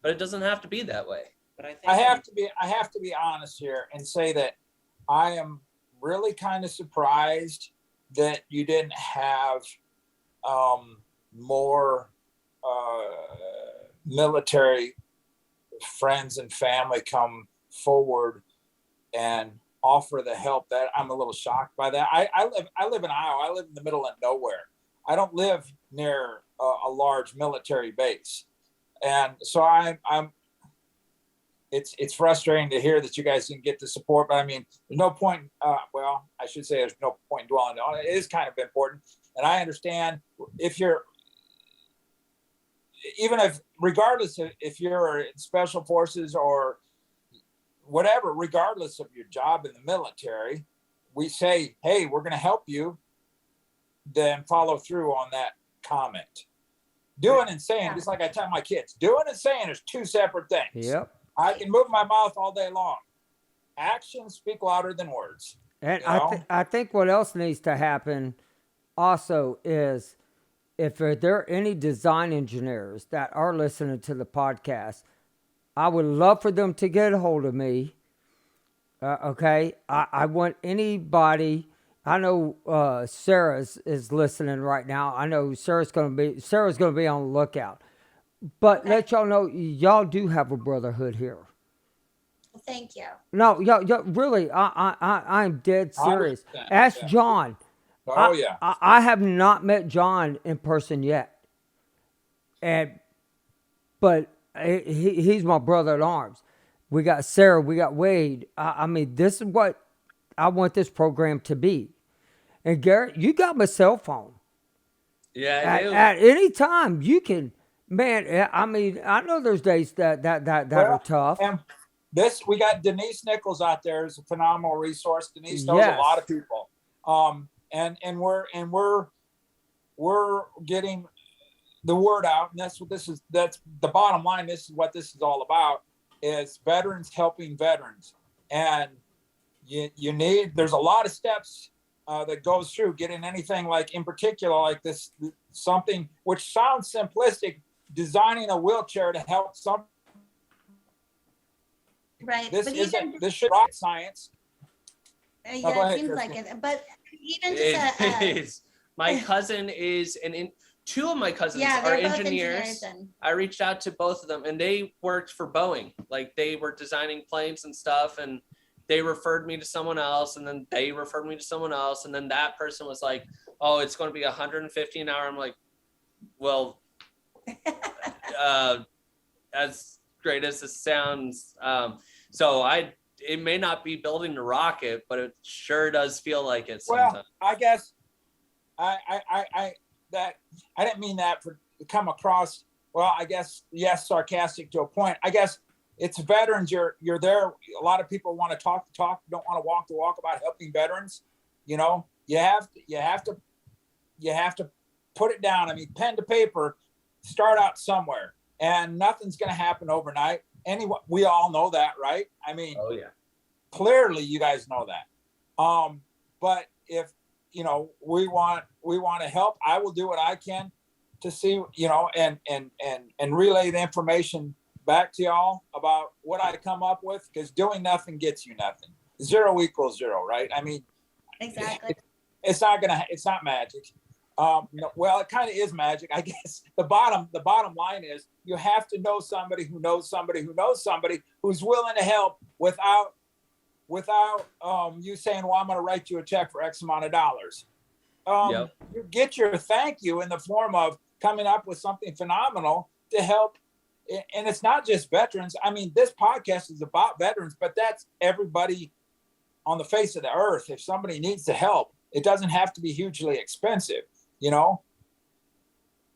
But it doesn't have to be that way. But I think I have to be honest here and say that I am really kind of surprised that you didn't have more military friends and family come forward and offer the help. That I'm a little shocked by that. I live in Iowa. I live in the middle of nowhere. I don't live near a large military base, and so I'm it's frustrating to hear that you guys didn't get the support. But I mean, there's no point. Well, I should say there's no point in dwelling on it. It is kind of important, and I understand if you're, even if, regardless of if you're in special forces or whatever, regardless of your job in the military, we say, hey, we're going to help you, then follow through on that comment. Doing and saying, just like I tell my kids, doing and saying is two separate things. Yep. I can move my mouth all day long. Actions speak louder than words. And You know? I think what else needs to happen also is if there are any design engineers that are listening to the podcast, I would love for them to get a hold of me. Okay. I want anybody. I know Sarah is listening right now. I know Sarah's going to be on the lookout. But let y'all know, y'all do have a brotherhood here. Well, thank you. No, y'all really, I'm dead serious. 100%, Ask yeah. John. Oh, yeah. I have not met John in person yet, but he's my brother at arms. We got Sarah, we got Wade. I mean, this is what I want this program to be. And Garrett, you got my cell phone. Yeah, I do. At any time, you can. Man, I mean, I know there's days that are tough. And we got Denise Nichols out there is a phenomenal resource. Denise knows a lot of people. And we're getting the word out, and that's the bottom line. This is what this is all about, is veterans helping veterans. And there's a lot of steps that goes through getting anything, like in particular, like this, something which sounds simplistic, designing a wheelchair to help some. Right. This but this should rocket science. Yeah, go ahead, it seems Kristen. like it. But even just my cousin is two of my cousins yeah, are they're both engineers. and I reached out to both of them, and they worked for Boeing. Like, they were designing planes and stuff, and they referred me to someone else, and then they referred me to someone else, and then that person was like, oh, it's going to be $150 an hour. I'm like, well, as great as this sounds, it may not be building the rocket, but it sure does feel like it sometimes. Well, I guess I didn't mean that to come across, well, I guess, yes, sarcastic to a point. I guess it's veterans. You're there. A lot of people want to talk the talk, don't want to walk the walk about helping veterans. You know, you have to put it down. I mean, pen to paper, start out somewhere, and nothing's going to happen overnight. Anyway, we all know that, right? I mean, Oh yeah. Clearly you guys know that. But if, we want to help, I will do what I can to see, and relay the information back to y'all about what I come up with, because doing nothing gets you nothing. 0 equals 0, right? I mean, exactly. it's not magic. Well, it kind of is magic, I guess. The bottom line is you have to know somebody who knows somebody who knows somebody who's willing to help without you saying, well, I'm going to write you a check for X amount of dollars. Yep. You get your thank you in the form of coming up with something phenomenal to help. And it's not just veterans. I mean, this podcast is about veterans, but that's everybody on the face of the earth. If somebody needs the help, it doesn't have to be hugely expensive. A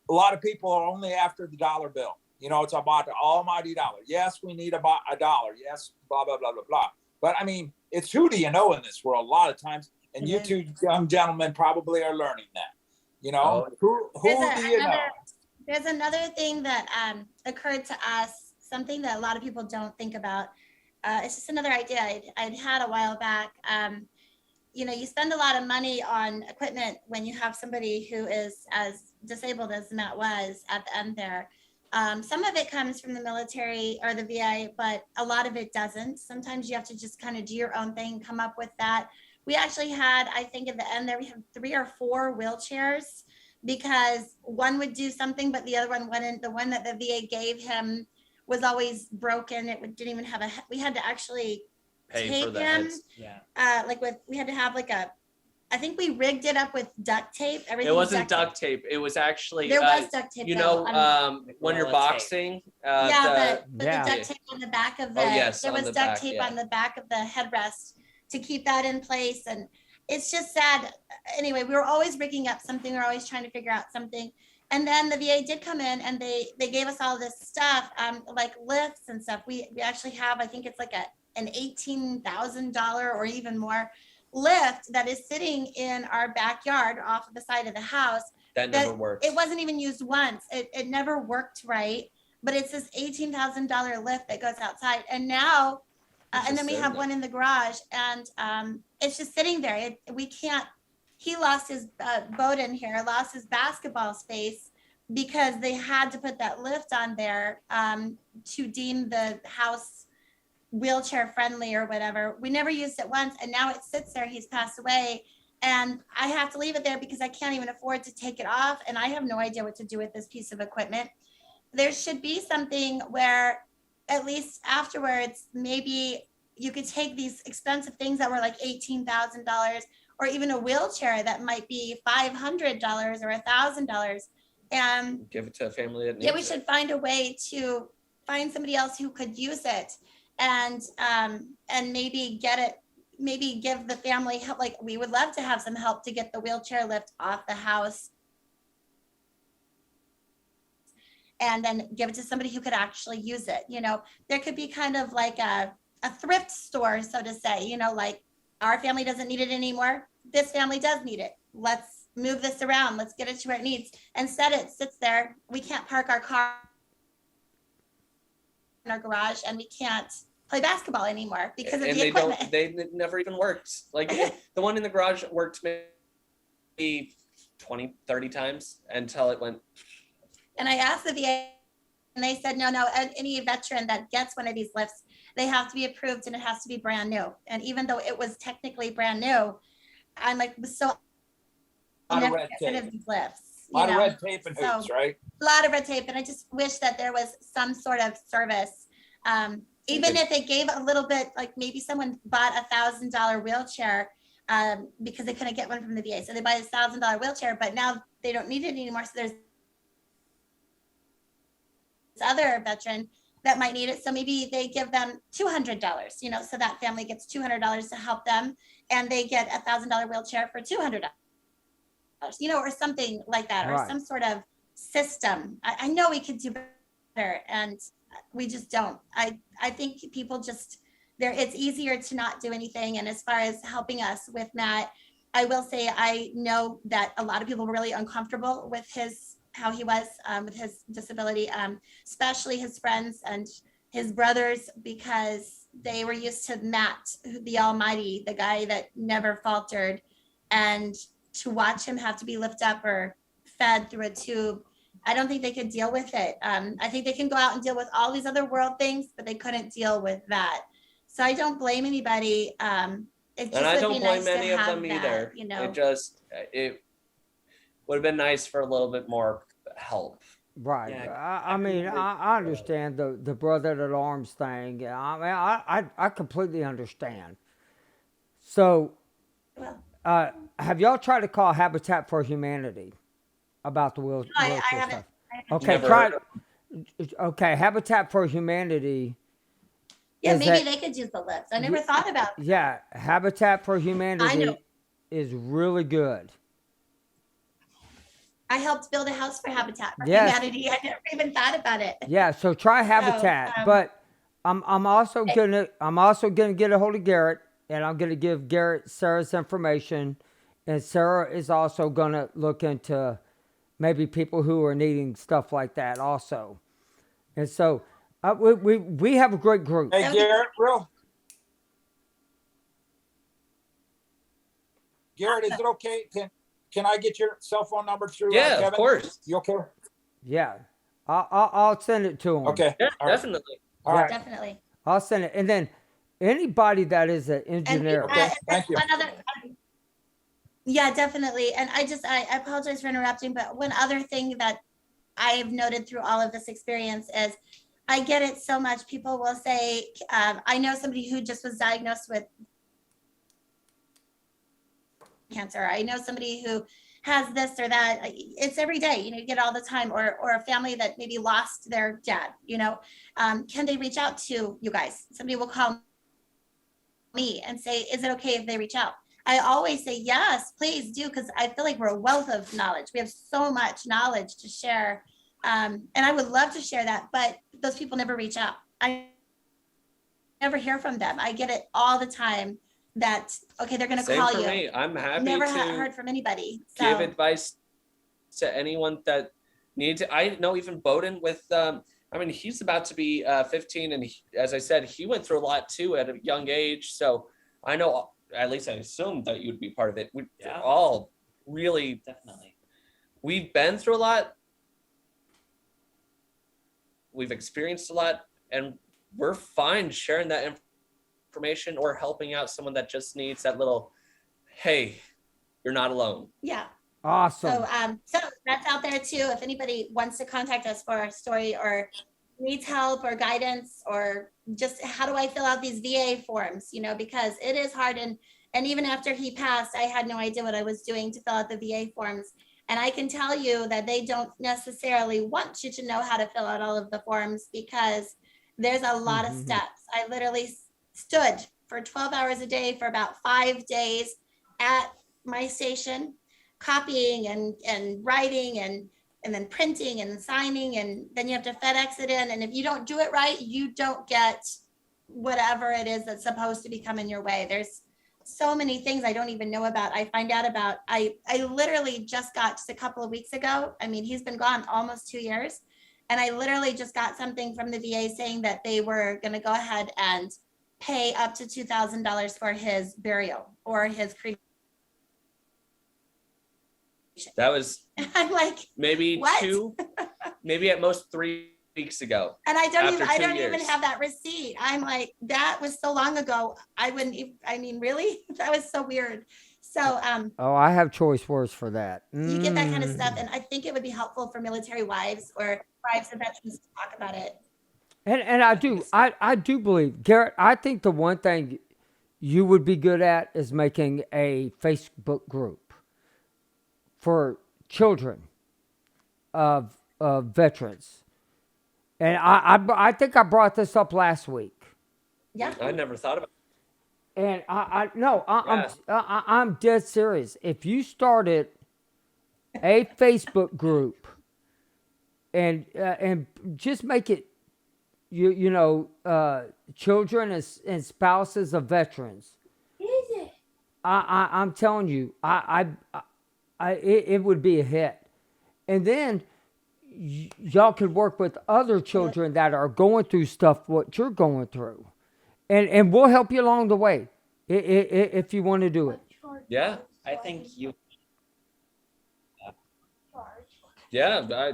lot of people are only after the dollar bill. It's about the almighty dollar. Yes, we need about a dollar. Yes, blah, blah, blah, blah, blah. But I mean, it's who do you know in this world a lot of times. And you two young gentlemen probably are learning that. Who do you know? There's another thing that occurred to us, something that a lot of people don't think about. it's just another idea I'd had a while back. You know, you spend a lot of money on equipment when you have somebody who is as disabled as Matt was at the end there. Some of it comes from the military or the VA, but a lot of it doesn't. Sometimes you have to just kind of do your own thing, come up with that. We actually had, I think at the end there, we have 3 or 4 wheelchairs because one would do something, but the other one wouldn't. The one that the VA gave him was always broken. Didn't even have we had to actually Pay for tape the him. heads. Yeah. We had to have I think we rigged it up with duct tape. Everything It wasn't was duct tape. It was actually There was duct tape. you though. know, when you're Gorilla tape. boxing, Yeah, but Yeah. the duct tape on the back of the Oh, yes, there on was the duct back, tape yeah. on the back of the headrest to keep that in place. And it's just sad. Anyway, we were always rigging up something. We were always trying to figure out something. And then the VA did come in and they gave us all this stuff, like lifts and stuff. We actually have, I think it's like an $18,000 or even more lift that is sitting in our backyard off of the side of the house. that never worked. It wasn't even used once. It never worked right, but it's this $18,000 lift that goes outside. And now, It's and just then we sitting have there. one in the garage and it's just sitting there. We can't, he lost his Bowden here, lost his basketball space because they had to put that lift on there to deem the house wheelchair friendly or whatever. We never used it once and now it sits there. He's passed away and I have to leave it there because I can't even afford to take it off and I have no idea what to do with this piece of equipment. There should be something where at least afterwards, maybe you could take these expensive things that were like $18,000 or even a wheelchair that might be $500 or $1,000 and Give it to a family that needs yeah, we it. should find a way to find somebody else who could use it and maybe get it, maybe give the family help. Like we would love to have some help to get the wheelchair lift off the house and then give it to somebody who could actually use it. You know, there could be kind of like a thrift store, so to say, you know, like our family doesn't need it anymore. This family does need it. Let's move this around. Let's get it to where it needs. Instead, it sits there. We can't park our car in our garage and we can't play basketball anymore because of and the equipment. they never even worked. Like the one in the garage worked maybe 20, 30 times until it went. And I asked the VA and they said, no, any veteran that gets one of these lifts, they have to be approved and it has to be brand new. And even though it was technically brand new, I'm like, so A lot of never red get rid tape. of these lifts. A lot you of know? red tape and hoops, right? A lot of red tape. And I just wish that there was some sort of service. Even if it gave a little bit, like maybe someone bought $1,000 wheelchair because they couldn't get one from the VA. So they buy a $1,000 wheelchair, but now they don't need it anymore. So there's this other veteran that might need it. So maybe they give them $200, you know, so that family gets $200 to help them and they get a $1,000 wheelchair for $200, you know, or something like that, or Right. some sort of system. I know we could do better and we just don't. I think people just it's easier to not do anything. And as far as helping us with Matt, I will say I know that a lot of people were really uncomfortable with how he was with his disability, especially his friends and his brothers, because they were used to Matt, the Almighty, the guy that never faltered, and to watch him have to be lifted up or fed through a tube, I don't think they could deal with it. I think they can go out and deal with all these other world things, but they couldn't deal with that. So I don't blame anybody. It just And I would don't be blame nice to any of have them that, either. you know. It would have been nice for a little bit more help. Right. Yeah, I mean, I understand the brother at arms thing. I mean, I completely understand. So, Well, have y'all tried to call Habitat for Humanity about the I wheelchair haven't. stuff? I haven't. Okay, Never try. heard Okay, Habitat for Humanity. Yeah, is maybe that- they could use the lifts. I never thought about it. Yeah, Habitat for Humanity know. is really good. I helped build a house for Habitat for Yes. Humanity. I never even thought about it. Yeah, so try Habitat. But I'm also gonna get a hold of Garrett, and I'm gonna give Garrett Sarah's information, and Sarah is also gonna look into maybe people who are needing stuff like that also. And so we have a great group. Hey, Garrett, Garet, is it okay? Can I get your cell phone number through Yeah, Kevin? of course. You okay? Yeah, I'll send it to him. Okay. Yeah, All right. definitely. All right. Definitely. I'll send it, and then anybody that is an And engineer. Okay, thank you. one other, yeah, definitely. And I apologize for interrupting, but one other thing that I've noted through all of this experience is I get it so much. People will say, I know somebody who just was diagnosed with cancer. I know somebody who has this or that. It's every day, you get all the time, or a family that maybe lost their dad, can they reach out to you guys? Somebody will call me and say, is it okay if they reach out? I always say, yes, please do. Cause I feel like we're a wealth of knowledge. We have so much knowledge to share. And I would love to share that, but those people never reach out. I never hear from them. I get it all the time that, okay, they're going to Same call for you. me. I'm happy Never to heard from anybody. give So advice to anyone that needs it. I know even Bowden with, he's about to be 15, and as I said, he went through a lot too at a young age. So I know, at least I assumed that you'd be part of it. We all really, Definitely. we've been through a lot. We've experienced a lot, and we're fine sharing that information or helping out someone that just needs that little, hey, you're not alone. yeah. Awesome. So that's out there too. If anybody wants to contact us for a story or needs help or guidance, or just how do I fill out these VA forms, because it is hard. And even after he passed, I had no idea what I was doing to fill out the VA forms. And I can tell you that they don't necessarily want you to know how to fill out all of the forms, because there's a lot of steps. I literally stood for 12 hours a day for about 5 days at my station, copying and writing and then printing and signing, and then you have to FedEx it in. And if you don't do it right, you don't get whatever it is that's supposed to be coming your way. There's so many things I don't even know about. I find out about, I literally just got, just a couple of weeks ago, he's been gone almost 2 years. And I literally just got something from the VA saying that they were going to go ahead and pay up to $2,000 for his burial or his cremation. That was I'm like, maybe what? maybe at most 3 weeks ago. And I don't After 2 even years. have that receipt. I'm like, that was so long ago. I wouldn't even, really? That was so weird. So Oh, I have choice words for that. you get that kind of stuff. And I think it would be helpful for military wives or wives of veterans to talk about it. And I do believe, Garrett, I think the one thing you would be good at is making a Facebook group for children of veterans. And I think I brought this up last week. Yeah. I never thought about And I'm dead serious. If you started a Facebook group and just make it, children and spouses of veterans. Is it? I'm telling you, it would be a hit. And then y'all could work with other children that are going through stuff what you're going through, and we'll help you along the way if you want to do it. Yeah. I think you. Yeah,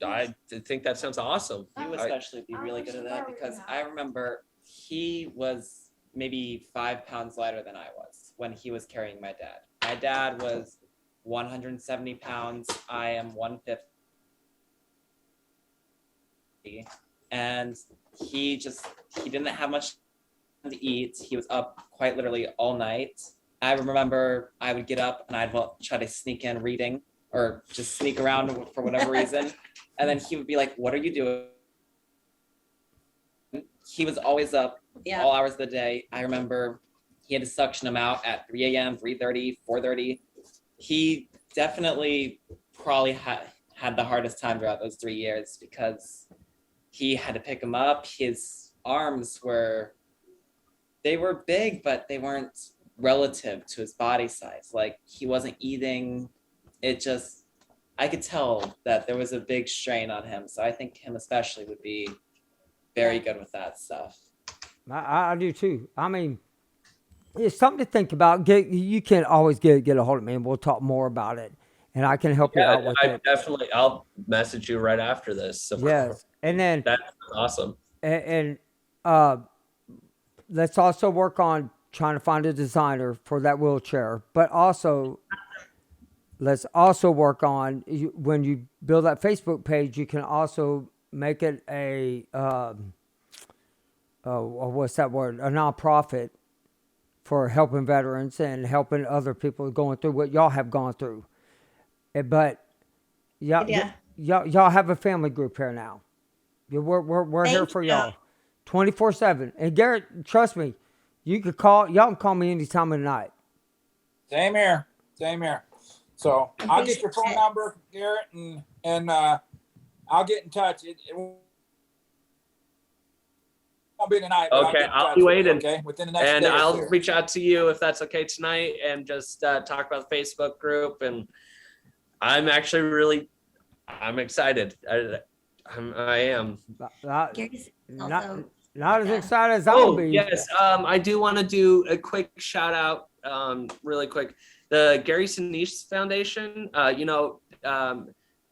I think that sounds awesome. You especially be really good at that, because I remember he was maybe 5 pounds lighter than I was when he was carrying my dad. My dad was 170 pounds. I am 150. And he didn't have much to eat. He was up quite literally all night. I remember I would get up and I'd try to sneak in reading or just sneak around for whatever reason. And then he would be like, "What are you doing?" He was always up all hours of the day. I remember he had to suction him out at 3 a.m., 3:30, 4:30. He definitely probably had the hardest time throughout those 3 years, because he had to pick him up. His arms were big, but they weren't relative to his body size. Like, he wasn't eating. I could tell that there was a big strain on him. So I think him especially would be very good with that stuff. I do too. it's something to think about. You can always get a hold of me, and we'll talk more about it, and I can help you out with it. I'll message you right after this. So Yes, and then that's awesome. and uh, let's also work on trying to find a designer for that wheelchair, but also let's also work on when you build that Facebook page, you can also make it a what's that word? A nonprofit for helping veterans and helping other people going through what y'all have gone through. But y'all, Yeah. y'all have a family group here now. We're here Thank for you. y'all, 24/7. And Garrett, trust me, you could call. Y'all can call me any time of the night. Same here. Same here. So I'll get your phone Appreciate it. number, Garrett, and I'll get in touch. It won't be tonight. But Okay, get in I'll touch be with you, waiting. okay, within the next And day or I'll two. reach out to you if that's okay tonight, and just talk about the Facebook group. And I'm actually I'm excited. I am. Gary's Not, also not as yeah. excited as I'll Oh be. yes, I do want to do a quick shout out, really quick. The Gary Sinise Foundation.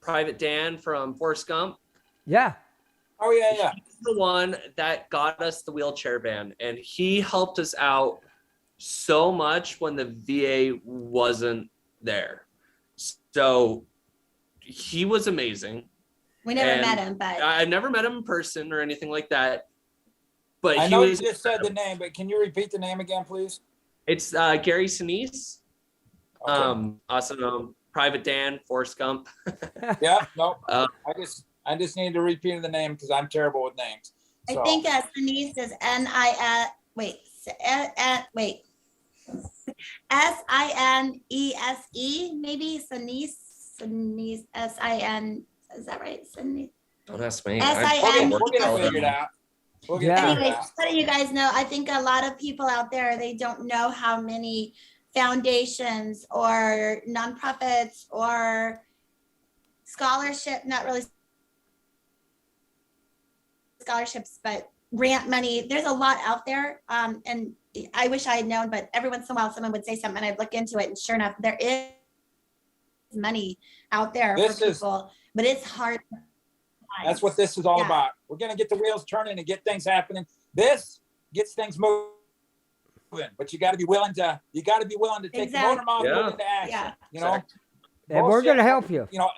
Private Dan from Forrest Gump. Yeah. Oh yeah. He's the one that got us the wheelchair van, and he helped us out so much when the VA wasn't there. So he was amazing. We never And met him, but I've never met him in person or anything like that. But I he know you was. just said the name, but can you repeat the name again, please? It's Gary Sinise. Okay. Also Private Dan, Forrest Gump. Yeah. No. Uh, I just need to repeat the name because I'm terrible with names. So, I think Sinise is Sinese, maybe Sinise, S-I-N, is that right? Sinise. don't ask me. S-I-N. we'll get it figured out. We'll get it Yeah. figured Anyway, out. just letting you guys know, I think a lot of people out there, they don't know how many foundations or nonprofits or not really scholarships, but grant money. There's a lot out there. And I wish I had known, but every once in a while someone would say something and I'd look into it. And sure enough, there is money out there for people, but it's hard. That's what this is all Yeah. about. We're going to get the wheels turning and get things happening. This gets things moving, but you got to be willing to take Exactly. the motor mouth Yeah. into action. Yeah. You know, And we're going to help you. You know,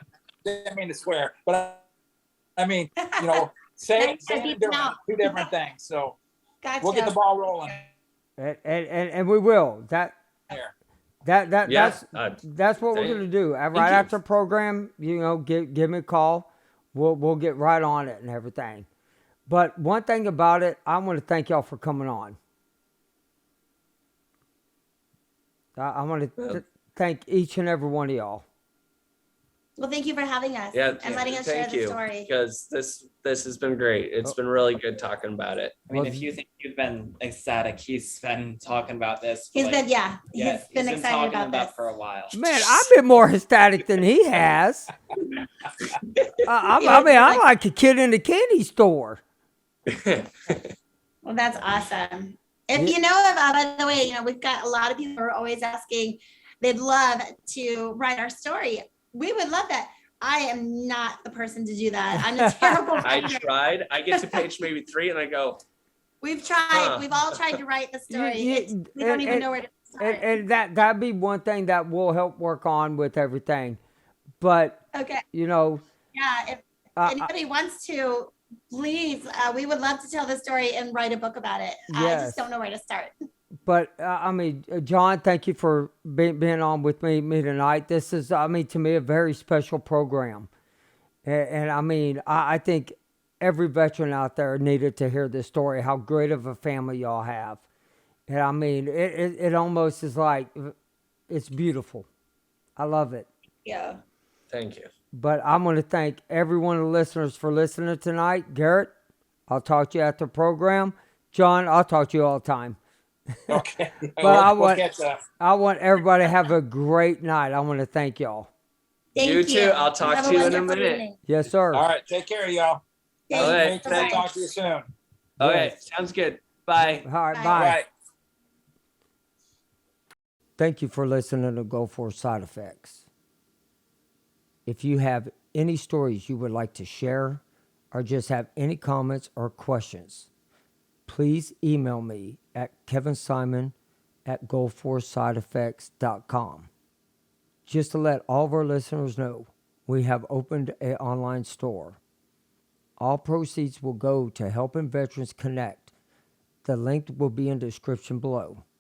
didn't mean to swear, but I mean, you know, say and doing two different things. So Gotcha. we'll get the ball rolling And we will. here. That's what we're gonna do. Right after program, give me a call. We'll get right on it and everything. But one thing about it, I want to thank y'all for coming on. I want to thank each and every one of y'all. Well, thank you for having us and letting us share the story. Because this has been great. It's been really good talking about it. I mean, if you think you've been ecstatic, he's been talking about this. He's been excited talking about this for a while. Man, I've been more ecstatic than he has. I'm like a kid in the candy store. Well, that's awesome. If you know, by the way, we've got a lot of people who are always asking, they'd love to write our story. We would love that. I am not the person to do that. I'm a terrible writer. I tried. I get to page maybe 3 and I go, We've tried. We've all tried to write the story. We don't even know where to start. And that'd be one thing that we'll help work on with everything. But okay. Yeah, if anybody wants to, please, we would love to tell the story and write a book about it. Yes. I just don't know where to start. But John, thank you for being on with me tonight. This is, to me, a very special program. And I think every veteran out there needed to hear this story, how great of a family y'all have. And it almost is like, it's beautiful. I love it. Yeah. thank you. But I'm going to thank every one of the listeners for listening tonight. Garrett, I'll talk to you after the program. John, I'll talk to you all the time. Okay. But I want everybody to have a great night. I want to thank y'all. Thank You too. I'll talk to you in a minute. Yes, sir. All right. Take care, y'all. All right. We'll talk to you soon. Okay, sounds good. Bye. All right, Bye. bye. All right. Thank you for listening to Go For Side Effects. If you have any stories you would like to share or just have any comments or questions, please email me at kevinsimon@goforsideeffects.com. Just to let all of our listeners know, we have opened an online store. All proceeds will go to helping veterans connect. The link will be in the description below.